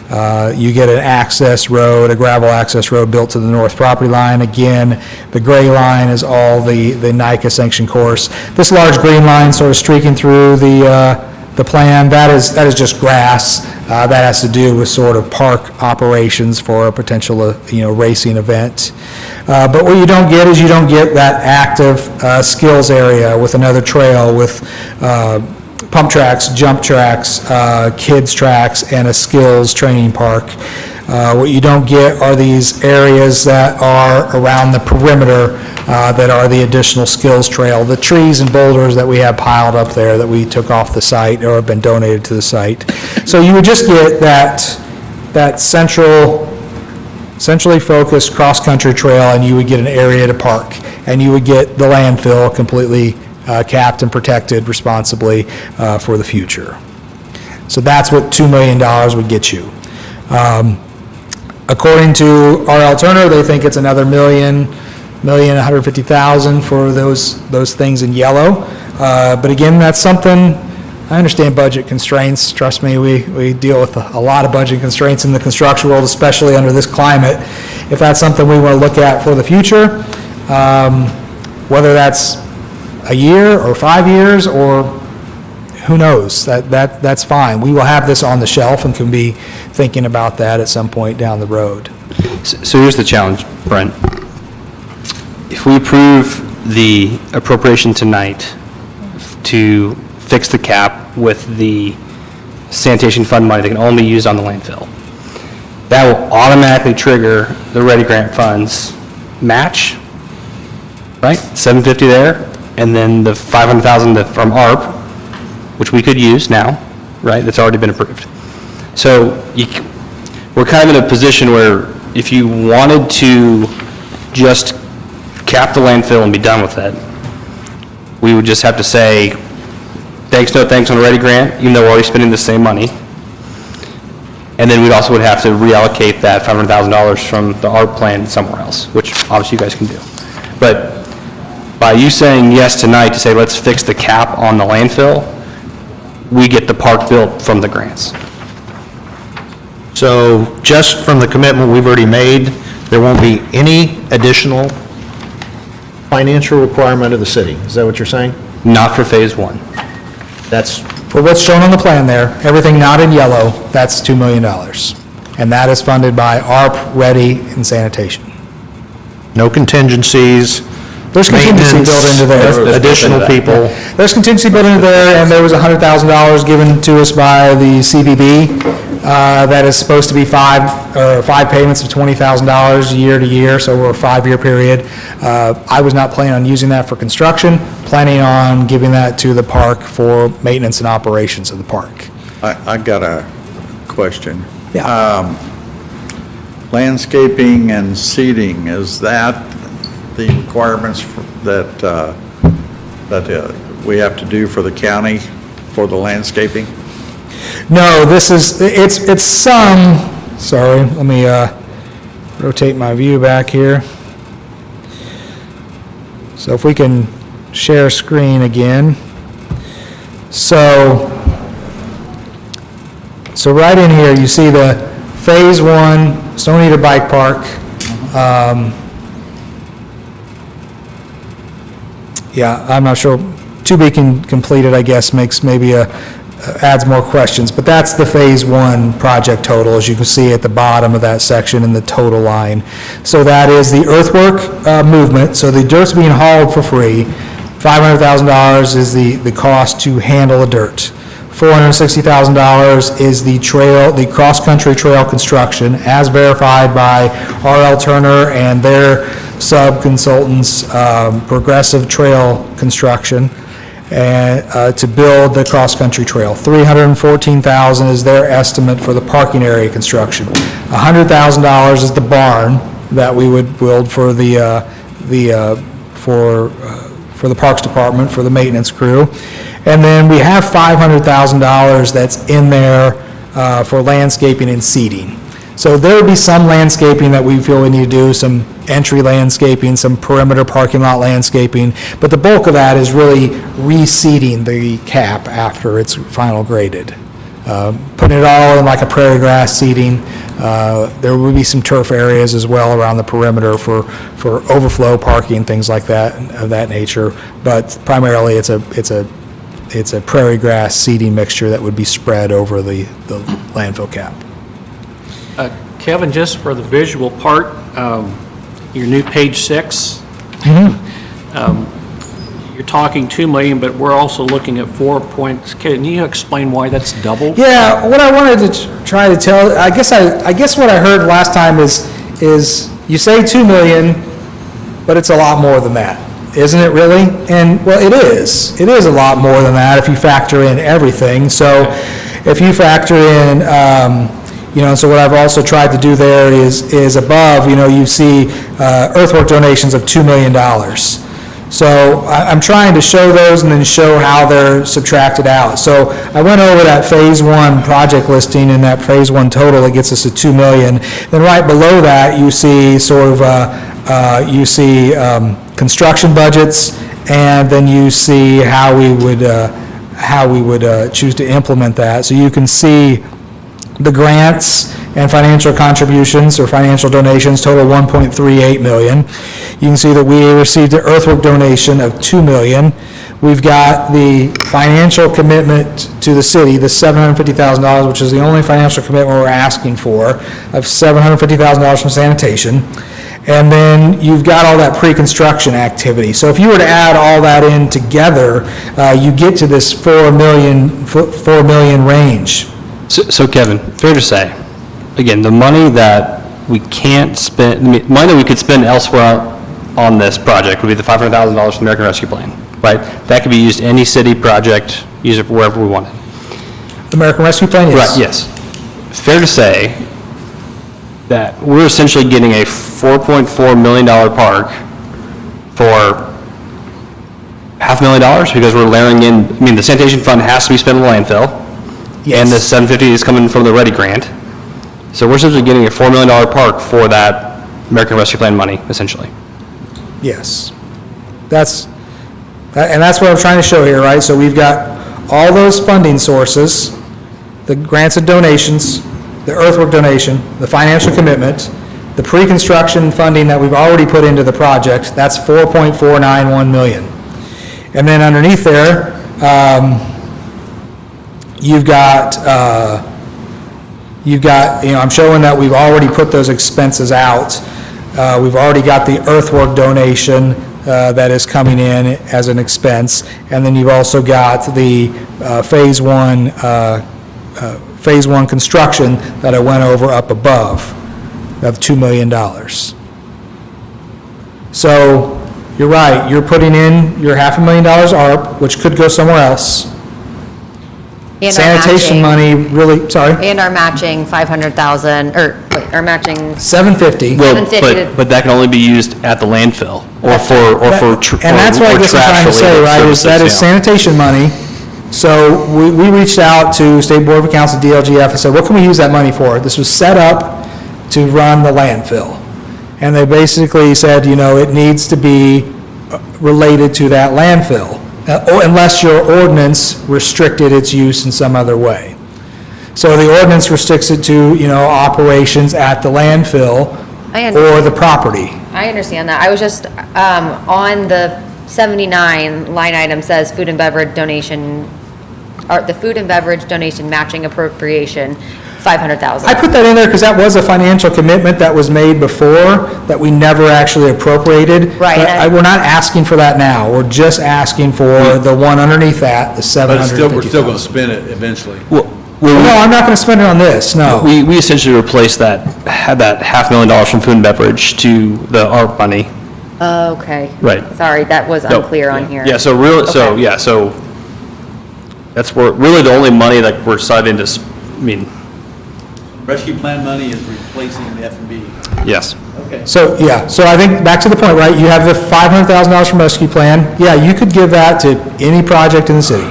You get an access road, a gravel access road built to the north property line. Again, the gray line is all the NICA sanctioned course. This large green line sort of streaking through the plan, that is just grass. That has to do with sort of park operations for a potential, racing event. But what you don't get is you don't get that active skills area with another trail with pump tracks, jump tracks, kids tracks, and a skills training park. What you don't get are these areas that are around the perimeter that are the additional skills trail, the trees and boulders that we have piled up there that we took off the site or have been donated to the site. So you would just get that centrally focused cross-country trail, and you would get an area to park, and you would get the landfill completely capped and protected responsibly for the future. So that's what $2 million would get you. According to R.L. Turner, they think it's another $1,150,000 for those things in yellow. But again, that's something, I understand budget constraints. Trust me, we deal with a lot of budget constraints in the construction world, especially under this climate. If that's something we want to look at for the future, whether that's a year or 5 years or who knows, that's fine. We will have this on the shelf and can be thinking about that at some point down the road. So here's the challenge, Brent. If we approve the appropriation tonight to fix the cap with the sanitation fund money that can only be used on the landfill, that will automatically trigger the Ready Grant funds match, right? $750 there, and then the $500,000 from ARP, which we could use now, right? That's already been approved. So we're kind of in a position where if you wanted to just cap the landfill and be done with it, we would just have to say, thanks, no thanks on the Ready Grant, even though we're already spending the same money. And then we'd also would have to reallocate that $500,000 from the ARP plan somewhere else, which obviously you guys can do. But by you saying yes tonight to say, let's fix the cap on the landfill, we get the park built from the grants. So just from the commitment we've already made, there won't be any additional financial requirement of the city. Is that what you're saying? Not for phase one. That's, For what's shown on the plan there, everything not in yellow, that's $2 million. And that is funded by ARP, Ready, and sanitation. no contingencies, There's contingency built into there. additional people. There's contingency built into there, and there was $100,000 given to us by the CVB. That is supposed to be five payments of $20,000 year to year, so over a 5-year period. I was not planning on using that for construction, planning on giving that to the park for maintenance and operations of the park. I got a question. Yeah. Landscaping and seeding, is that the requirements that we have to do for the county for the landscaping? No, it's some, sorry, let me rotate my view back here. So if we can share screen again. So right in here, you see the Phase 1 Stone Eater Bike Park. Yeah, I'm not sure, to be completed, I guess, makes maybe adds more questions, but that's the Phase 1 project total, as you can see at the bottom of that section in the total line. So that is the earthwork movement, so the dirt's being hauled for free. $500,000 is the cost to handle the dirt. $460,000 is the trail, the cross-country trail construction, as verified by R.L. Turner and their sub-consultants, Progressive Trail Construction, and to build the cross-country trail. $314,000 is their estimate for the parking area construction. $100,000 is the barn that we would build for for the Parks Department, for the maintenance crew. And then we have $500,000 that's in there for landscaping and seeding. So there would be some landscaping that we feel we need to do, some entry landscaping, some perimeter parking lot landscaping, but the bulk of that is really reseeding the cap after it's final graded. Putting it all in like a prairie grass seeding. There would be some turf areas as well around the perimeter for overflow parking, things like that, of that nature. But primarily, it's a prairie grass seeding mixture that would be spread over the landfill cap. Kevin, just for the visual part, your new page 6, you're talking 2 million, but we're also looking at 4 points. Can you explain why that's doubled? Yeah, what I wanted to try to tell, I guess what I heard last time is you say 2 million, but it's a lot more than that, isn't it really? And, well, it is. It is a lot more than that if you factor in everything. So if you factor in, so what I've also tried to do there is above, you see earthwork donations of $2 million. So I'm trying to show those and then show how they're subtracted out. So I went over that Phase 1 project listing and that Phase 1 total that gets us to 2 million. Then right below that, you see construction budgets, and then you see how we would choose to implement that. So you can see the grants and financial contributions or financial donations total $1.38 million. You can see that we received an earthwork donation of $2 million. We've got the financial commitment to the city, the $750,000, which is the only financial commitment we're asking for, of $750,000 from sanitation. And then you've got all that pre-construction activity. So if you were to add all that in together, you get to this $4 million range. So Kevin, fair to say, again, the money that we can't spend, money that we could spend elsewhere on this project would be the $500,000 from the American Rescue Plan, right? That could be used any city project, use it wherever we want it. The American Rescue Plan, yes. Right, yes. Fair to say that we're essentially getting a $4.4 million park for $500,000 because we're layering in, the sanitation fund has to be spent in the landfill. Yes. And the $750 is coming from the Ready Grant. So we're essentially getting a $4 million park for that American Rescue Plan money, essentially. Yes. That's what I'm trying to show here, right? So we've got all those funding sources, the grants and donations, the earthwork donation, the financial commitment, the pre-construction funding that we've already put into the project, that's $4.491 million. And then underneath there, you've got, I'm showing that we've already put those expenses out. We've already got the earthwork donation that is coming in as an expense, and then you've also got the Phase 1 construction that I went over up above of $2 million. So you're right, you're putting in your $500,000 ARP, which could go somewhere else. And Sanitation money really, sorry? And our matching 500,000, our matching, $750. Well, 750 but that can only be used at the landfill or for And that's what I guess I'm trying to say, right, is that is sanitation money. So we reached out to State Board of Accounts and DLGF and said, what can we use that money for? This was set up to run the landfill. And they basically said, it needs to be related to that landfill, unless your ordinance restricted its use in some other way. So the ordinance restricts it to, operations at the landfill or the property. I understand that. I was just, on the 79 line item says food and beverage donation, or the food and beverage donation matching appropriation, 500,000. I put that in there because that was a financial commitment that was made before that we never actually appropriated. Right, But and we're not asking for that now. We're just asking for the one underneath that, the But it's still, we're still going to 750,000. spend it eventually. No, I'm not going to spend it on this, no. We essentially replaced had that $500,000 from food and beverage to the ARP money. Okay. Right. Sorry, that was No. unclear on here. Yeah, so that's where, really the only money that we're deciding to, Rescue plan money is replacing the F&B. yes. So I think, back to the point, right, you have the $500,000 from rescue plan. Yeah, you could give that to any project in the city.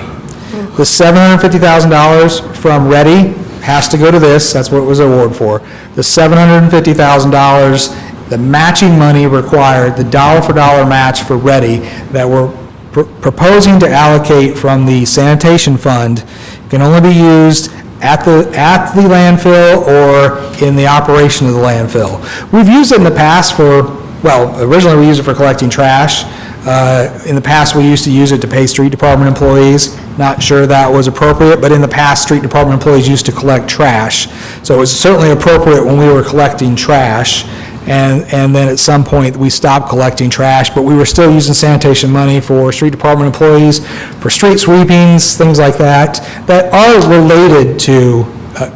The $750,000 from Ready has to go to this, that's what it was awarded for. The $750,000, the matching money required, the dollar-for-dollar match for Ready that we're proposing to allocate from the sanitation fund can only be used at the landfill or in the operation of the landfill. We've used it in the past originally we used it for collecting trash. In the past, we used to use it to pay street department employees. Not sure that was appropriate, but in the past, street department employees used to collect trash. So it was certainly appropriate when we were collecting trash. And then at some point, we stopped collecting trash, but we were still using sanitation money for street department employees, for street sweepings, things like that are related to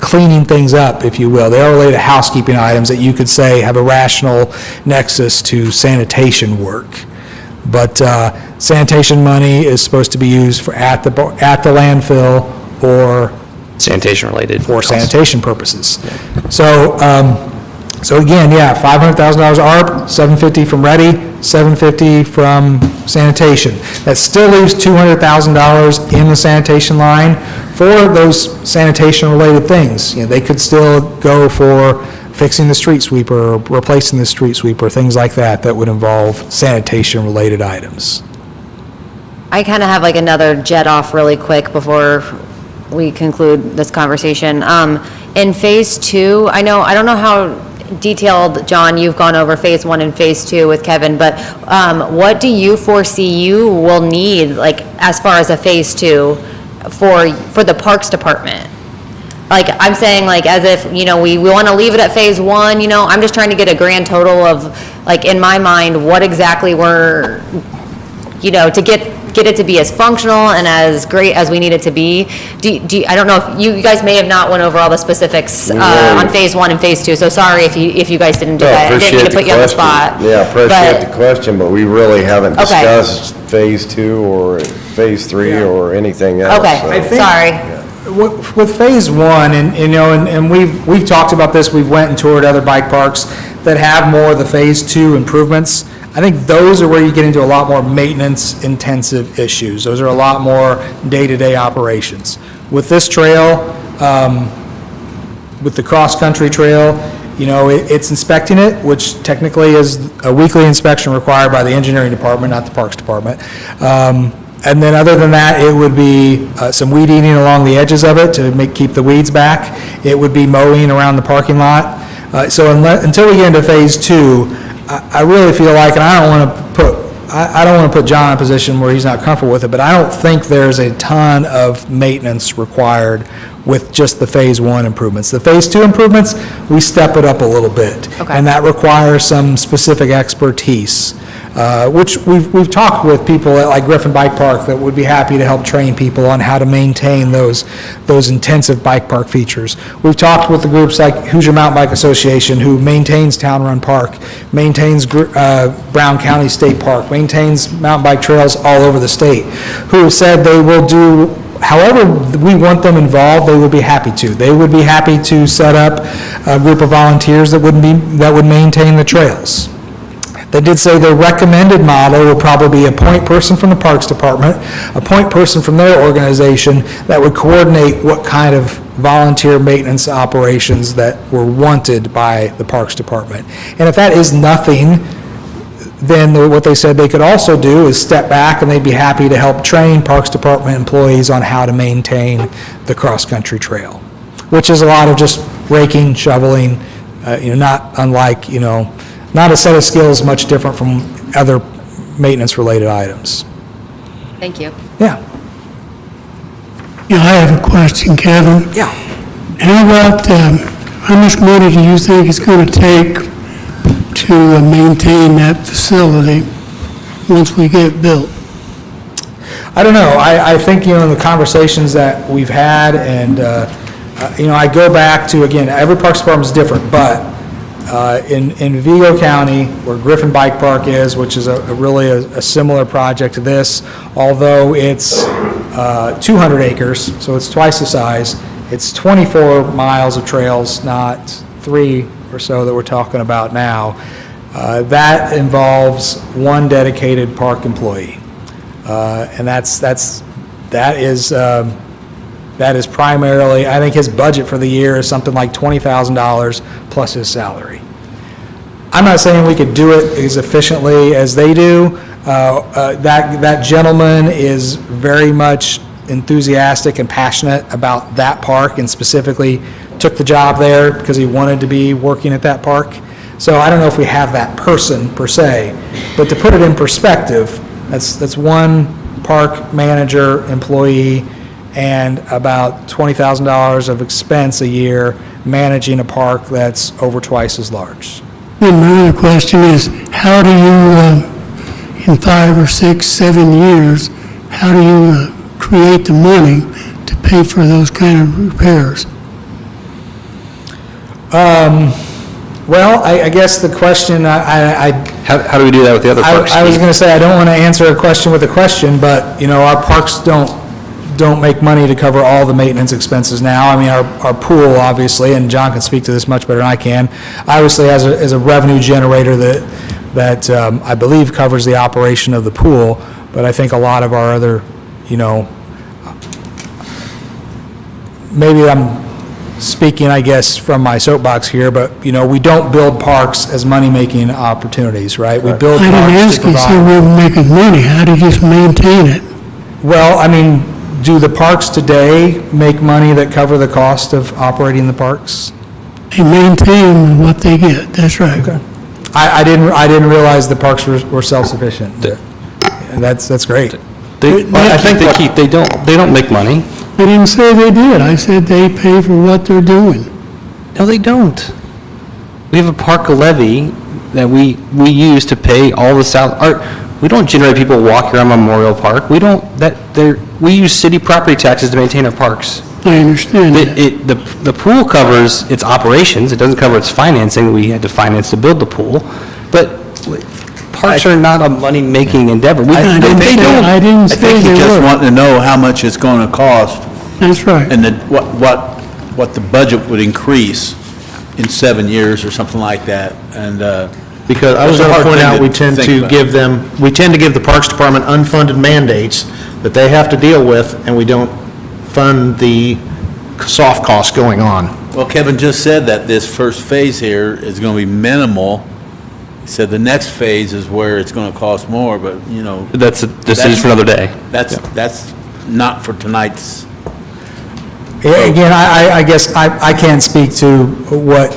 cleaning things up, if you will. They are related to housekeeping items that you could say have a rational nexus to sanitation work. But sanitation money is supposed to be used at the landfill or Sanitation-related. for sanitation purposes. So again, yeah, $500,000 ARP, $750 from Ready, $750 from sanitation. That still leaves $200,000 in the sanitation line for those sanitation-related things. You know, they could still go for fixing the street sweeper, or replacing the street sweeper, things like that would involve sanitation-related items. I kind of have like another jet off really quick before we conclude this conversation. In phase 2, I don't know how detailed, John, you've gone over phase 1 and phase 2 with Kevin, but what do you foresee you will need, like, as far as a phase 2 for the Parks Department? Like, I'm saying, like, as if, we want to leave it at phase 1, I'm just trying to get a grand total of, like, in my mind, what exactly we're, to get it to be as functional and as great as we need it to be. I don't know if you guys may have not went over all the specifics on phase 1 and phase 2, so sorry if you guys didn't do that. I didn't mean to put you on the spot. Yeah, appreciate the question, but we really haven't Okay. discussed phase 2 or phase 3 or anything else. Okay, so. sorry. With phase 1, and we've talked about this, we've went and toured other bike parks that have more of the phase 2 improvements. I think those are where you get into a lot more maintenance-intensive issues. Those are a lot more day-to-day operations. With this trail, with the cross-country trail, it's inspecting it, which technically is a weekly inspection required by the engineering department, not the Parks Department. And then other than that, it would be some weed eating along the edges of it to keep the weeds back. It would be mowing around the parking lot. So until we get into phase 2, I really feel like, and I don't want to put John in a position where he's not comfortable with it, but I don't think there's a ton of maintenance required with just the phase 1 improvements. The phase 2 improvements, we step it up a little bit. Okay. And that requires some specific expertise, which we've talked with people at like Griffin Bike Park that would be happy to help train people on how to maintain those intensive bike park features. We've talked with the groups like Hoosier Mountain Bike Association, who maintains Town Run Park, maintains Brown County State Park, maintains mountain bike trails all over the state, who have said they will do however we want them involved. They would be happy to. They would be happy to set up a group of volunteers that would maintain the trails. They did say the recommended model would probably be a point person from the Parks Department, a point person from their organization that would coordinate what kind of volunteer maintenance operations that were wanted by the Parks Department. And if that is nothing, then what they said they could also do is step back, and they'd be happy to help train Parks Department employees on how to maintain the cross-country trail, which is a lot of just raking, shoveling, not unlike, not a set of skills much different from other maintenance-related items. Thank you. Yeah. Yeah, I have a question, Kevin. Yeah. How about, how much money do you think it's going to take to maintain that facility once we get it built? I don't know. I think, in the conversations that we've had, and, I go back to, again, every parks department is different, but in Vigo County, where Griffin Bike Park is, which is really a similar project to this, although it's 200 acres, so it's twice the size, it's 24 miles of trails, not 3 or so that we're talking about now. That involves one dedicated park employee. And that is primarily, I think his budget for the year is something like $20,000 plus his salary. I'm not saying we could do it as efficiently as they do. That gentleman is very much enthusiastic and passionate about that park, and specifically took the job there because he wanted to be working at that park. So I don't know if we have that person per se, but to put it in perspective, that's one park manager employee and about $20,000 of expense a year managing a park that's over twice as large. And my other question is, how do you, in 5 or 6, 7 years, how do you create the money to pay for those kind of repairs? Well, I guess the question, How do we do that with the other parks? I was Steve? going to say, I don't want to answer a question with a question, but, our parks don't make money to cover all the maintenance expenses now. I mean, our pool, obviously, and John can speak to this much better than I can, obviously is a revenue generator that I believe covers the operation of the pool, but I think a lot of our other, maybe I'm speaking, I guess, from my soapbox here, but, we don't build parks as money-making opportunities, right? We build I parks didn't to ask you, so provide. we're making money, how do you just maintain it? Well, I mean, do the parks today make money that cover the cost of operating the parks? They maintain what they get, that's right. I didn't realize the parks were self-sufficient. And that's great. I think they don't make money. I didn't say they did, I said they pay for what they're doing. No, they don't. We have a park levy that we use to pay all the we don't generate people walk around Memorial Park. We use city property taxes to maintain our parks. I understand that. The pool covers its operations, it doesn't cover its financing. We had to finance to build the pool, but parks are not a money-making endeavor. I didn't say I they think he just were. wanted to know how much it's going to cost That's right. and what the budget would increase in 7 years or something like that. And, Because I was That's a going to hard point thing out, to we tend think to about. give the Parks Department unfunded mandates that they have to deal with, and we don't fund the soft costs going on. well, Kevin just said that this first phase here is going to be minimal. He said the next phase is where it's going to cost more, but, That's a decision for another day. that's not for tonight's. Again, I guess I can't speak to what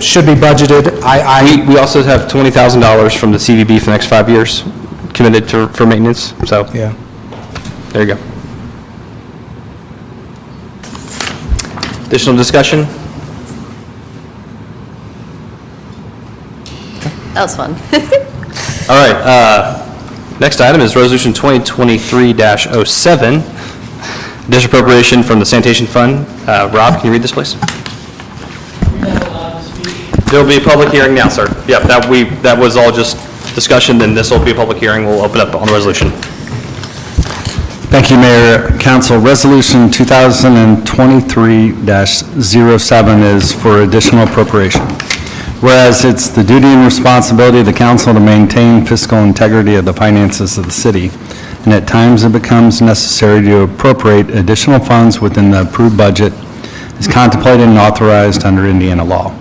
should be budgeted. We also have $20,000 from the CVB for the next 5 years committed for maintenance, so Yeah. there you go. Additional discussion? That was fun. All right, next item is Resolution 2023-07, additional appropriation from the sanitation fund. Rob, can you read this, please? There'll be a public hearing now, sir. Yep, that was all just discussion, then this will be a public hearing. We'll open up on the resolution. Thank you, Mayor, Council. Resolution 2023-07 is for additional appropriation. Whereas it's the duty and responsibility of the council to maintain fiscal integrity of the finances of the city, and at times it becomes necessary to appropriate additional funds within the approved budget as contemplated and authorized under Indiana law.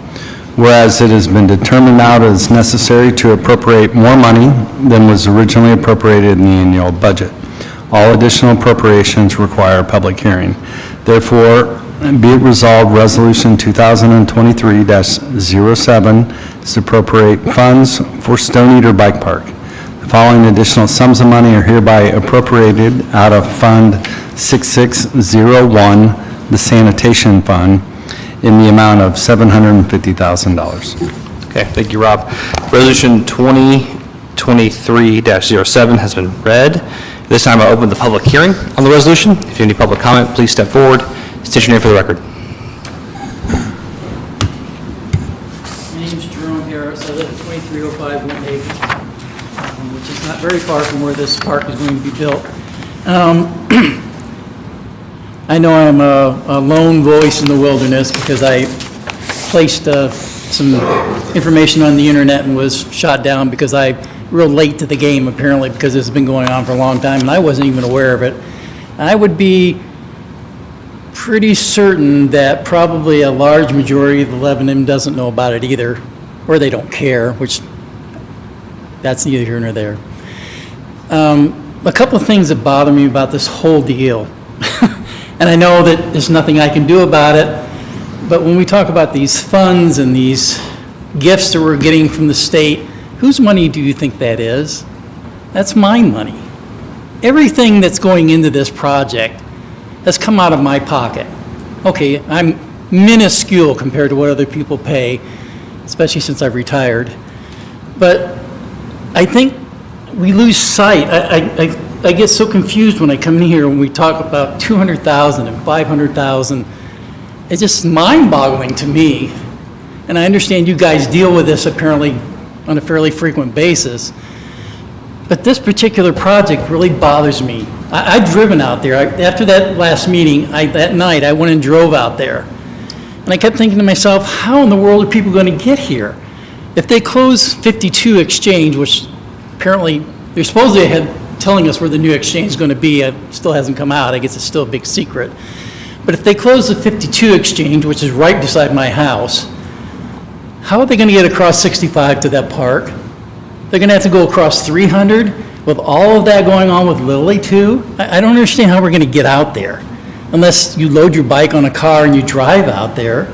Whereas it has been determined now as necessary to appropriate more money than was originally appropriated in the annual budget. All additional appropriations require a public hearing. Therefore, be it resolved, Resolution 2023-07 is to appropriate funds for Stone Eater Bike Park. The following additional sums of money are hereby appropriated out of Fund 6601, the Sanitation Fund, in the amount of $750,000. Okay, thank you, Rob. Resolution 2023-07 has been read. This time I'll open the public hearing on the resolution. If you have any public comment, please step forward. State your name for the record. My name is Jerome Harris. I live at 2305 Windhaven, which is not very far from where this park is going to be built. I know I'm a lone voice in the wilderness because I placed some information on the internet and was shot down because I real late to the game, apparently, because this has been going on for a long time, and I wasn't even aware of it. I would be pretty certain that probably a large majority of the Lebanon doesn't know about it either, or they don't care, which that's neither here nor there. A couple of things that bother me about this whole deal, and I know that there's nothing I can do about it, but when we talk about these funds and these gifts that we're getting from the state, whose money do you think that is? That's my money. Everything that's going into this project has come out of my pocket. Okay, I'm minuscule compared to what other people pay, especially since I've retired. But I think we lose sight. I get so confused when I come in here when we talk about 200,000 and 500,000. It's just mind-boggling to me. And I understand you guys deal with this apparently on a fairly frequent basis. But this particular project really bothers me. I've driven out there. After that last meeting, that night, I went and drove out there. And I kept thinking to myself, how in the world are people going to get here? If they close 52 Exchange, which apparently they're supposedly telling us where the new exchange is going to be, it still hasn't come out. I guess it's still a big secret. But if they close the 52 Exchange, which is right beside my house, how are they going to get across 65 to that park? They're going to have to go across 300 with all of that going on with Lily too? I don't understand how we're going to get out there unless you load your bike on a car and you drive out there.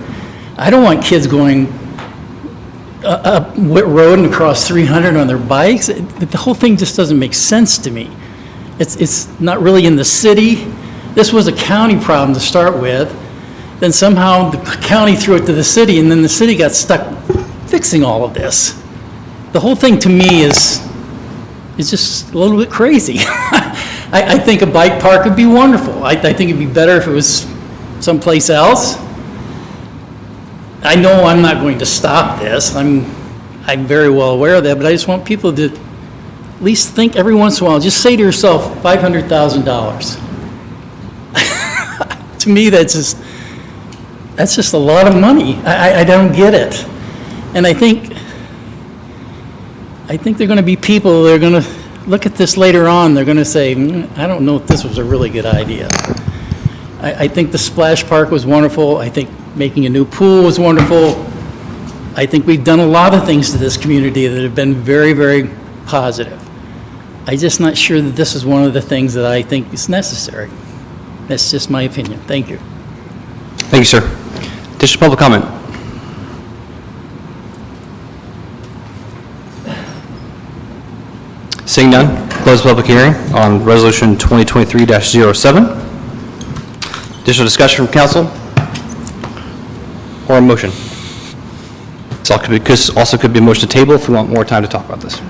I don't want kids going up Whit Road and across 300 on their bikes. The whole thing just doesn't make sense to me. It's not really in the city. This was a county problem to start with. Then somehow the county threw it to the city, and then the city got stuck fixing all of this. The whole thing to me is just a little bit crazy. I think a bike park would be wonderful. I think it'd be better if it was someplace else. I know I'm not going to stop this. I'm very well aware of that, but I just want people to at least think every once in a while, just say to yourself, $500,000. To me, that's just a lot of money. I don't get it. And I think there are going to be people that are going to look at this later on, they're going to say, I don't know if this was a really good idea. I think the splash park was wonderful. I think making a new pool was wonderful. I think we've done a lot of things to this community that have been very, very positive. I'm just not sure that this is one of the things that I think is necessary. That's just my opinion. Thank you. Thank you, sir. Additional public comment? Seeing none, close the public hearing on Resolution 2023-07. Additional discussion from council? Or a motion? This also could be a motion to table if we want more time to talk about this.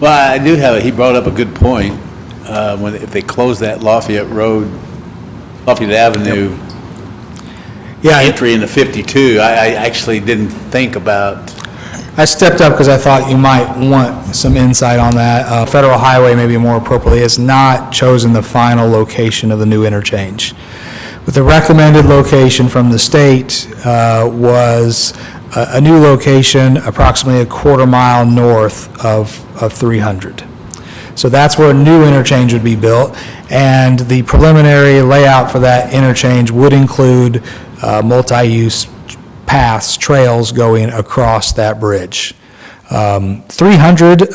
Well, I do have, he brought up a good point, if they close that Lafayette Avenue entry into 52, I actually didn't think about. I stepped up because I thought you might want some insight on that. Federal Highway, maybe more appropriately, has not chosen the final location of the new interchange. But the recommended location from the state was a new location approximately a quarter-mile north of 300. So that's where a new interchange would be built, and the preliminary layout for that interchange would include multi-use paths, trails going across that bridge. 300,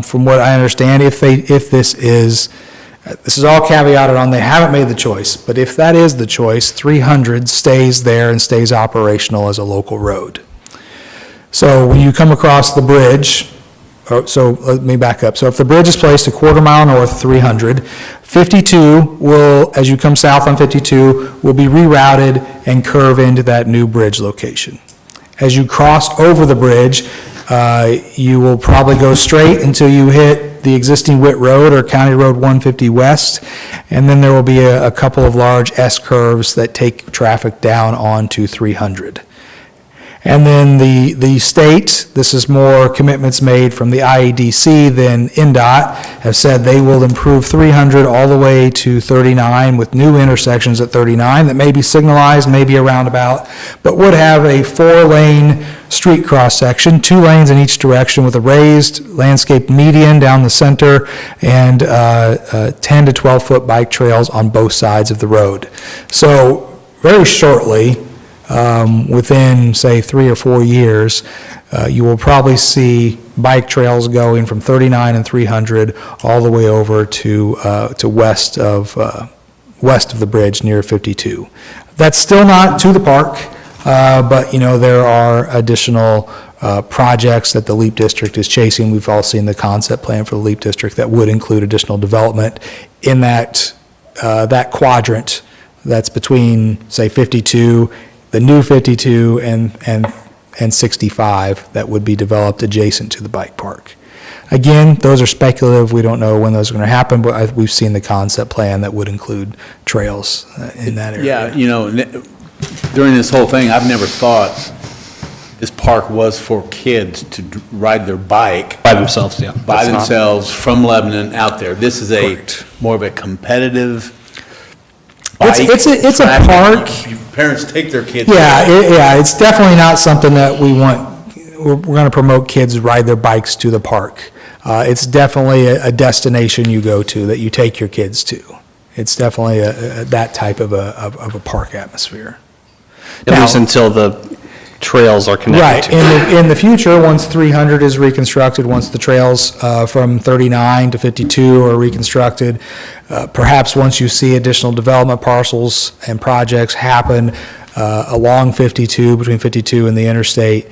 from what I understand, if this is all caveated on, they haven't made the choice, but if that is the choice, 300 stays there and stays operational as a local road. So when you come across the bridge, so let me back up. So if the bridge is placed a quarter mile north of 300, 52 will, as you come south on 52, will be rerouted and curve into that new bridge location. As you cross over the bridge, you will probably go straight until you hit the existing Witt Road or County Road 150 West, and then there will be a couple of large S-curves that take traffic down onto 300. And then the state, this is more commitments made from the IEDC than NDOT, have said they will improve 300 all the way to 39 with new intersections at 39 that may be signalized, maybe a roundabout, but would have a 4-lane street cross-section, 2 lanes in each direction with a raised landscape median down the center and 10 to 12-foot bike trails on both sides of the road. So very shortly, within, say, 3 or 4 years, you will probably see bike trails going from 39 and 300 all the way over to west of the bridge near 52. That's still not to the park, but, you know, there are additional projects that the LEAP District is chasing. We've all seen the concept plan for the LEAP District that would include additional development in that quadrant that's between, say, 52, the new 52 and 65 that would be developed adjacent to the bike park. Again, those are speculative. We don't know when those are going to happen, but we've seen the concept plan that would include trails in that area. Yeah, you know, during this whole thing, I've never thought this park was for kids to ride their bike. By themselves, yeah. By themselves from Lebanon out there. This is more of a competitive bike. It's a park. Parents take their kids. Yeah, it's definitely not something that we want. We're going to promote kids ride their bikes to the park. It's definitely a destination you go to that you take your kids to. It's definitely that type of a park atmosphere. At least until the trails are connected. Right. In the future, once 300 is reconstructed, once the trails from 39 to 52 are reconstructed, perhaps once you see additional development parcels and projects happen along 52, between 52 and the interstate,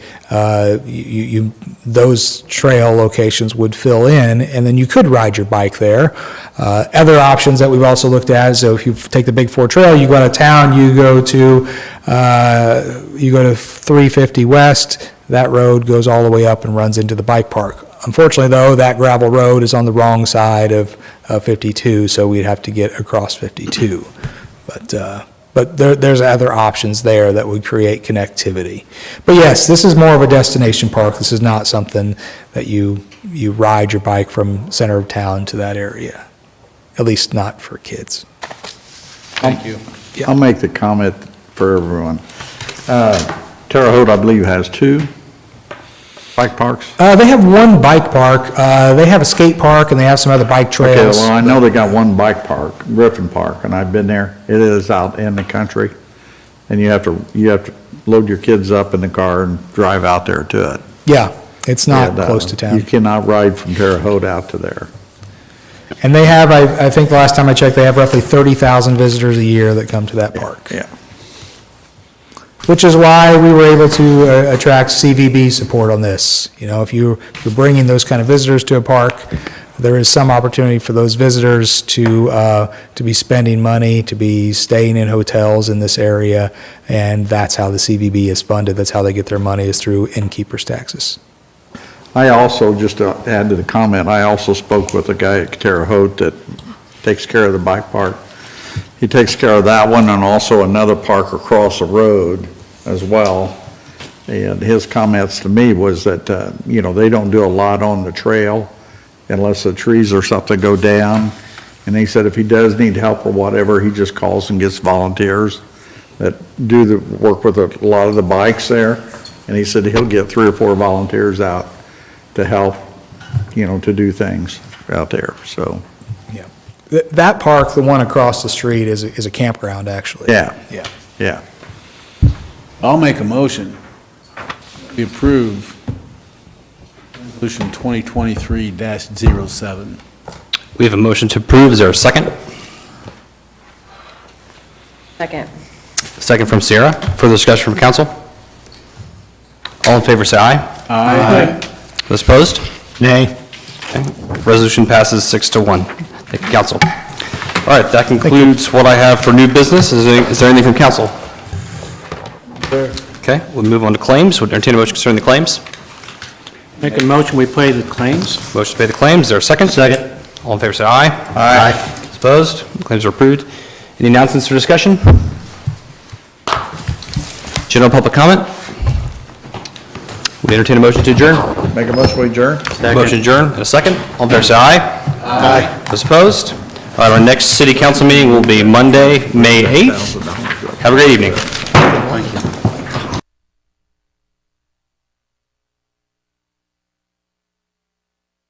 those trail locations would fill in, and then you could ride your bike there. Other options that we've also looked at is, so if you take the Big Four Trail, you go out of town, you go to 350 West, that road goes all the way up and runs into the bike park. Unfortunately, though, that gravel road is on the wrong side of 52, so we'd have to get across 52. But there's other options there that would create connectivity. But yes, this is more of a destination park. This is not something that you ride your bike from center of town to that area, at least not for kids. Thank you. I'll make the comment for everyone. Terre Haute, I believe, has 2 bike parks. They have one bike park. They have a skate park, and they have some other bike Okay, trails. well, I know they got one bike park, Griffin Park, and I've been there. It is out in the country, and you have to load your kids up in the car and drive out there to it. Yeah, it's not And, close to town. You cannot ride from Terre Haute out to there. And they have, I think the last time I checked, they have roughly 30,000 visitors a year that come to that park. Yeah. Which is why we were able to attract CVB support on this. You know, if you're bringing those kind of visitors to a park, there is some opportunity for those visitors to be spending money, to be staying in hotels in this area, and that's how the CVB is funded. That's how they get their money, is through innkeeper's taxes. I also, just to add to the comment, I also spoke with a guy at Terre Haute that takes care of the bike park. He takes care of that one and also another park across the road as well. And his comments to me was that, you know, they don't do a lot on the trail unless the trees or something go down. And he said if he does need help or whatever, he just calls and gets volunteers that do the work with a lot of the bikes there. And he said he'll get 3 or 4 volunteers out to help, you know, to do things out there, so. Yeah. That park, the one across the street, is a campground, actually. Yeah. Yeah. Yeah. I'll make a motion. We approve Resolution 2023-07. We have a motion to approve. Is there a second? Second. Second from Sierra. Further discussion from council? All in favor, say aye. Aye. Those opposed? Nay. Resolution passes 6-1. Thank you, council. All right, that concludes what I have for new business. Is there anything from council? Okay, we'll move on to claims. Would entertain a motion concerning the claims. Make a motion, we pay the claims. Motion to pay the claims. Is there a second? Second. All in favor, say aye. Aye. Opposed? Claims are approved. Any announcements or discussion? General public comment? Would entertain a motion to adjourn. Make a motion, we adjourn? Motion adjourn. And a second. All in favor, say aye. Aye. Those opposed? All right, our next city council meeting will be Monday, May 8th. Have a great evening.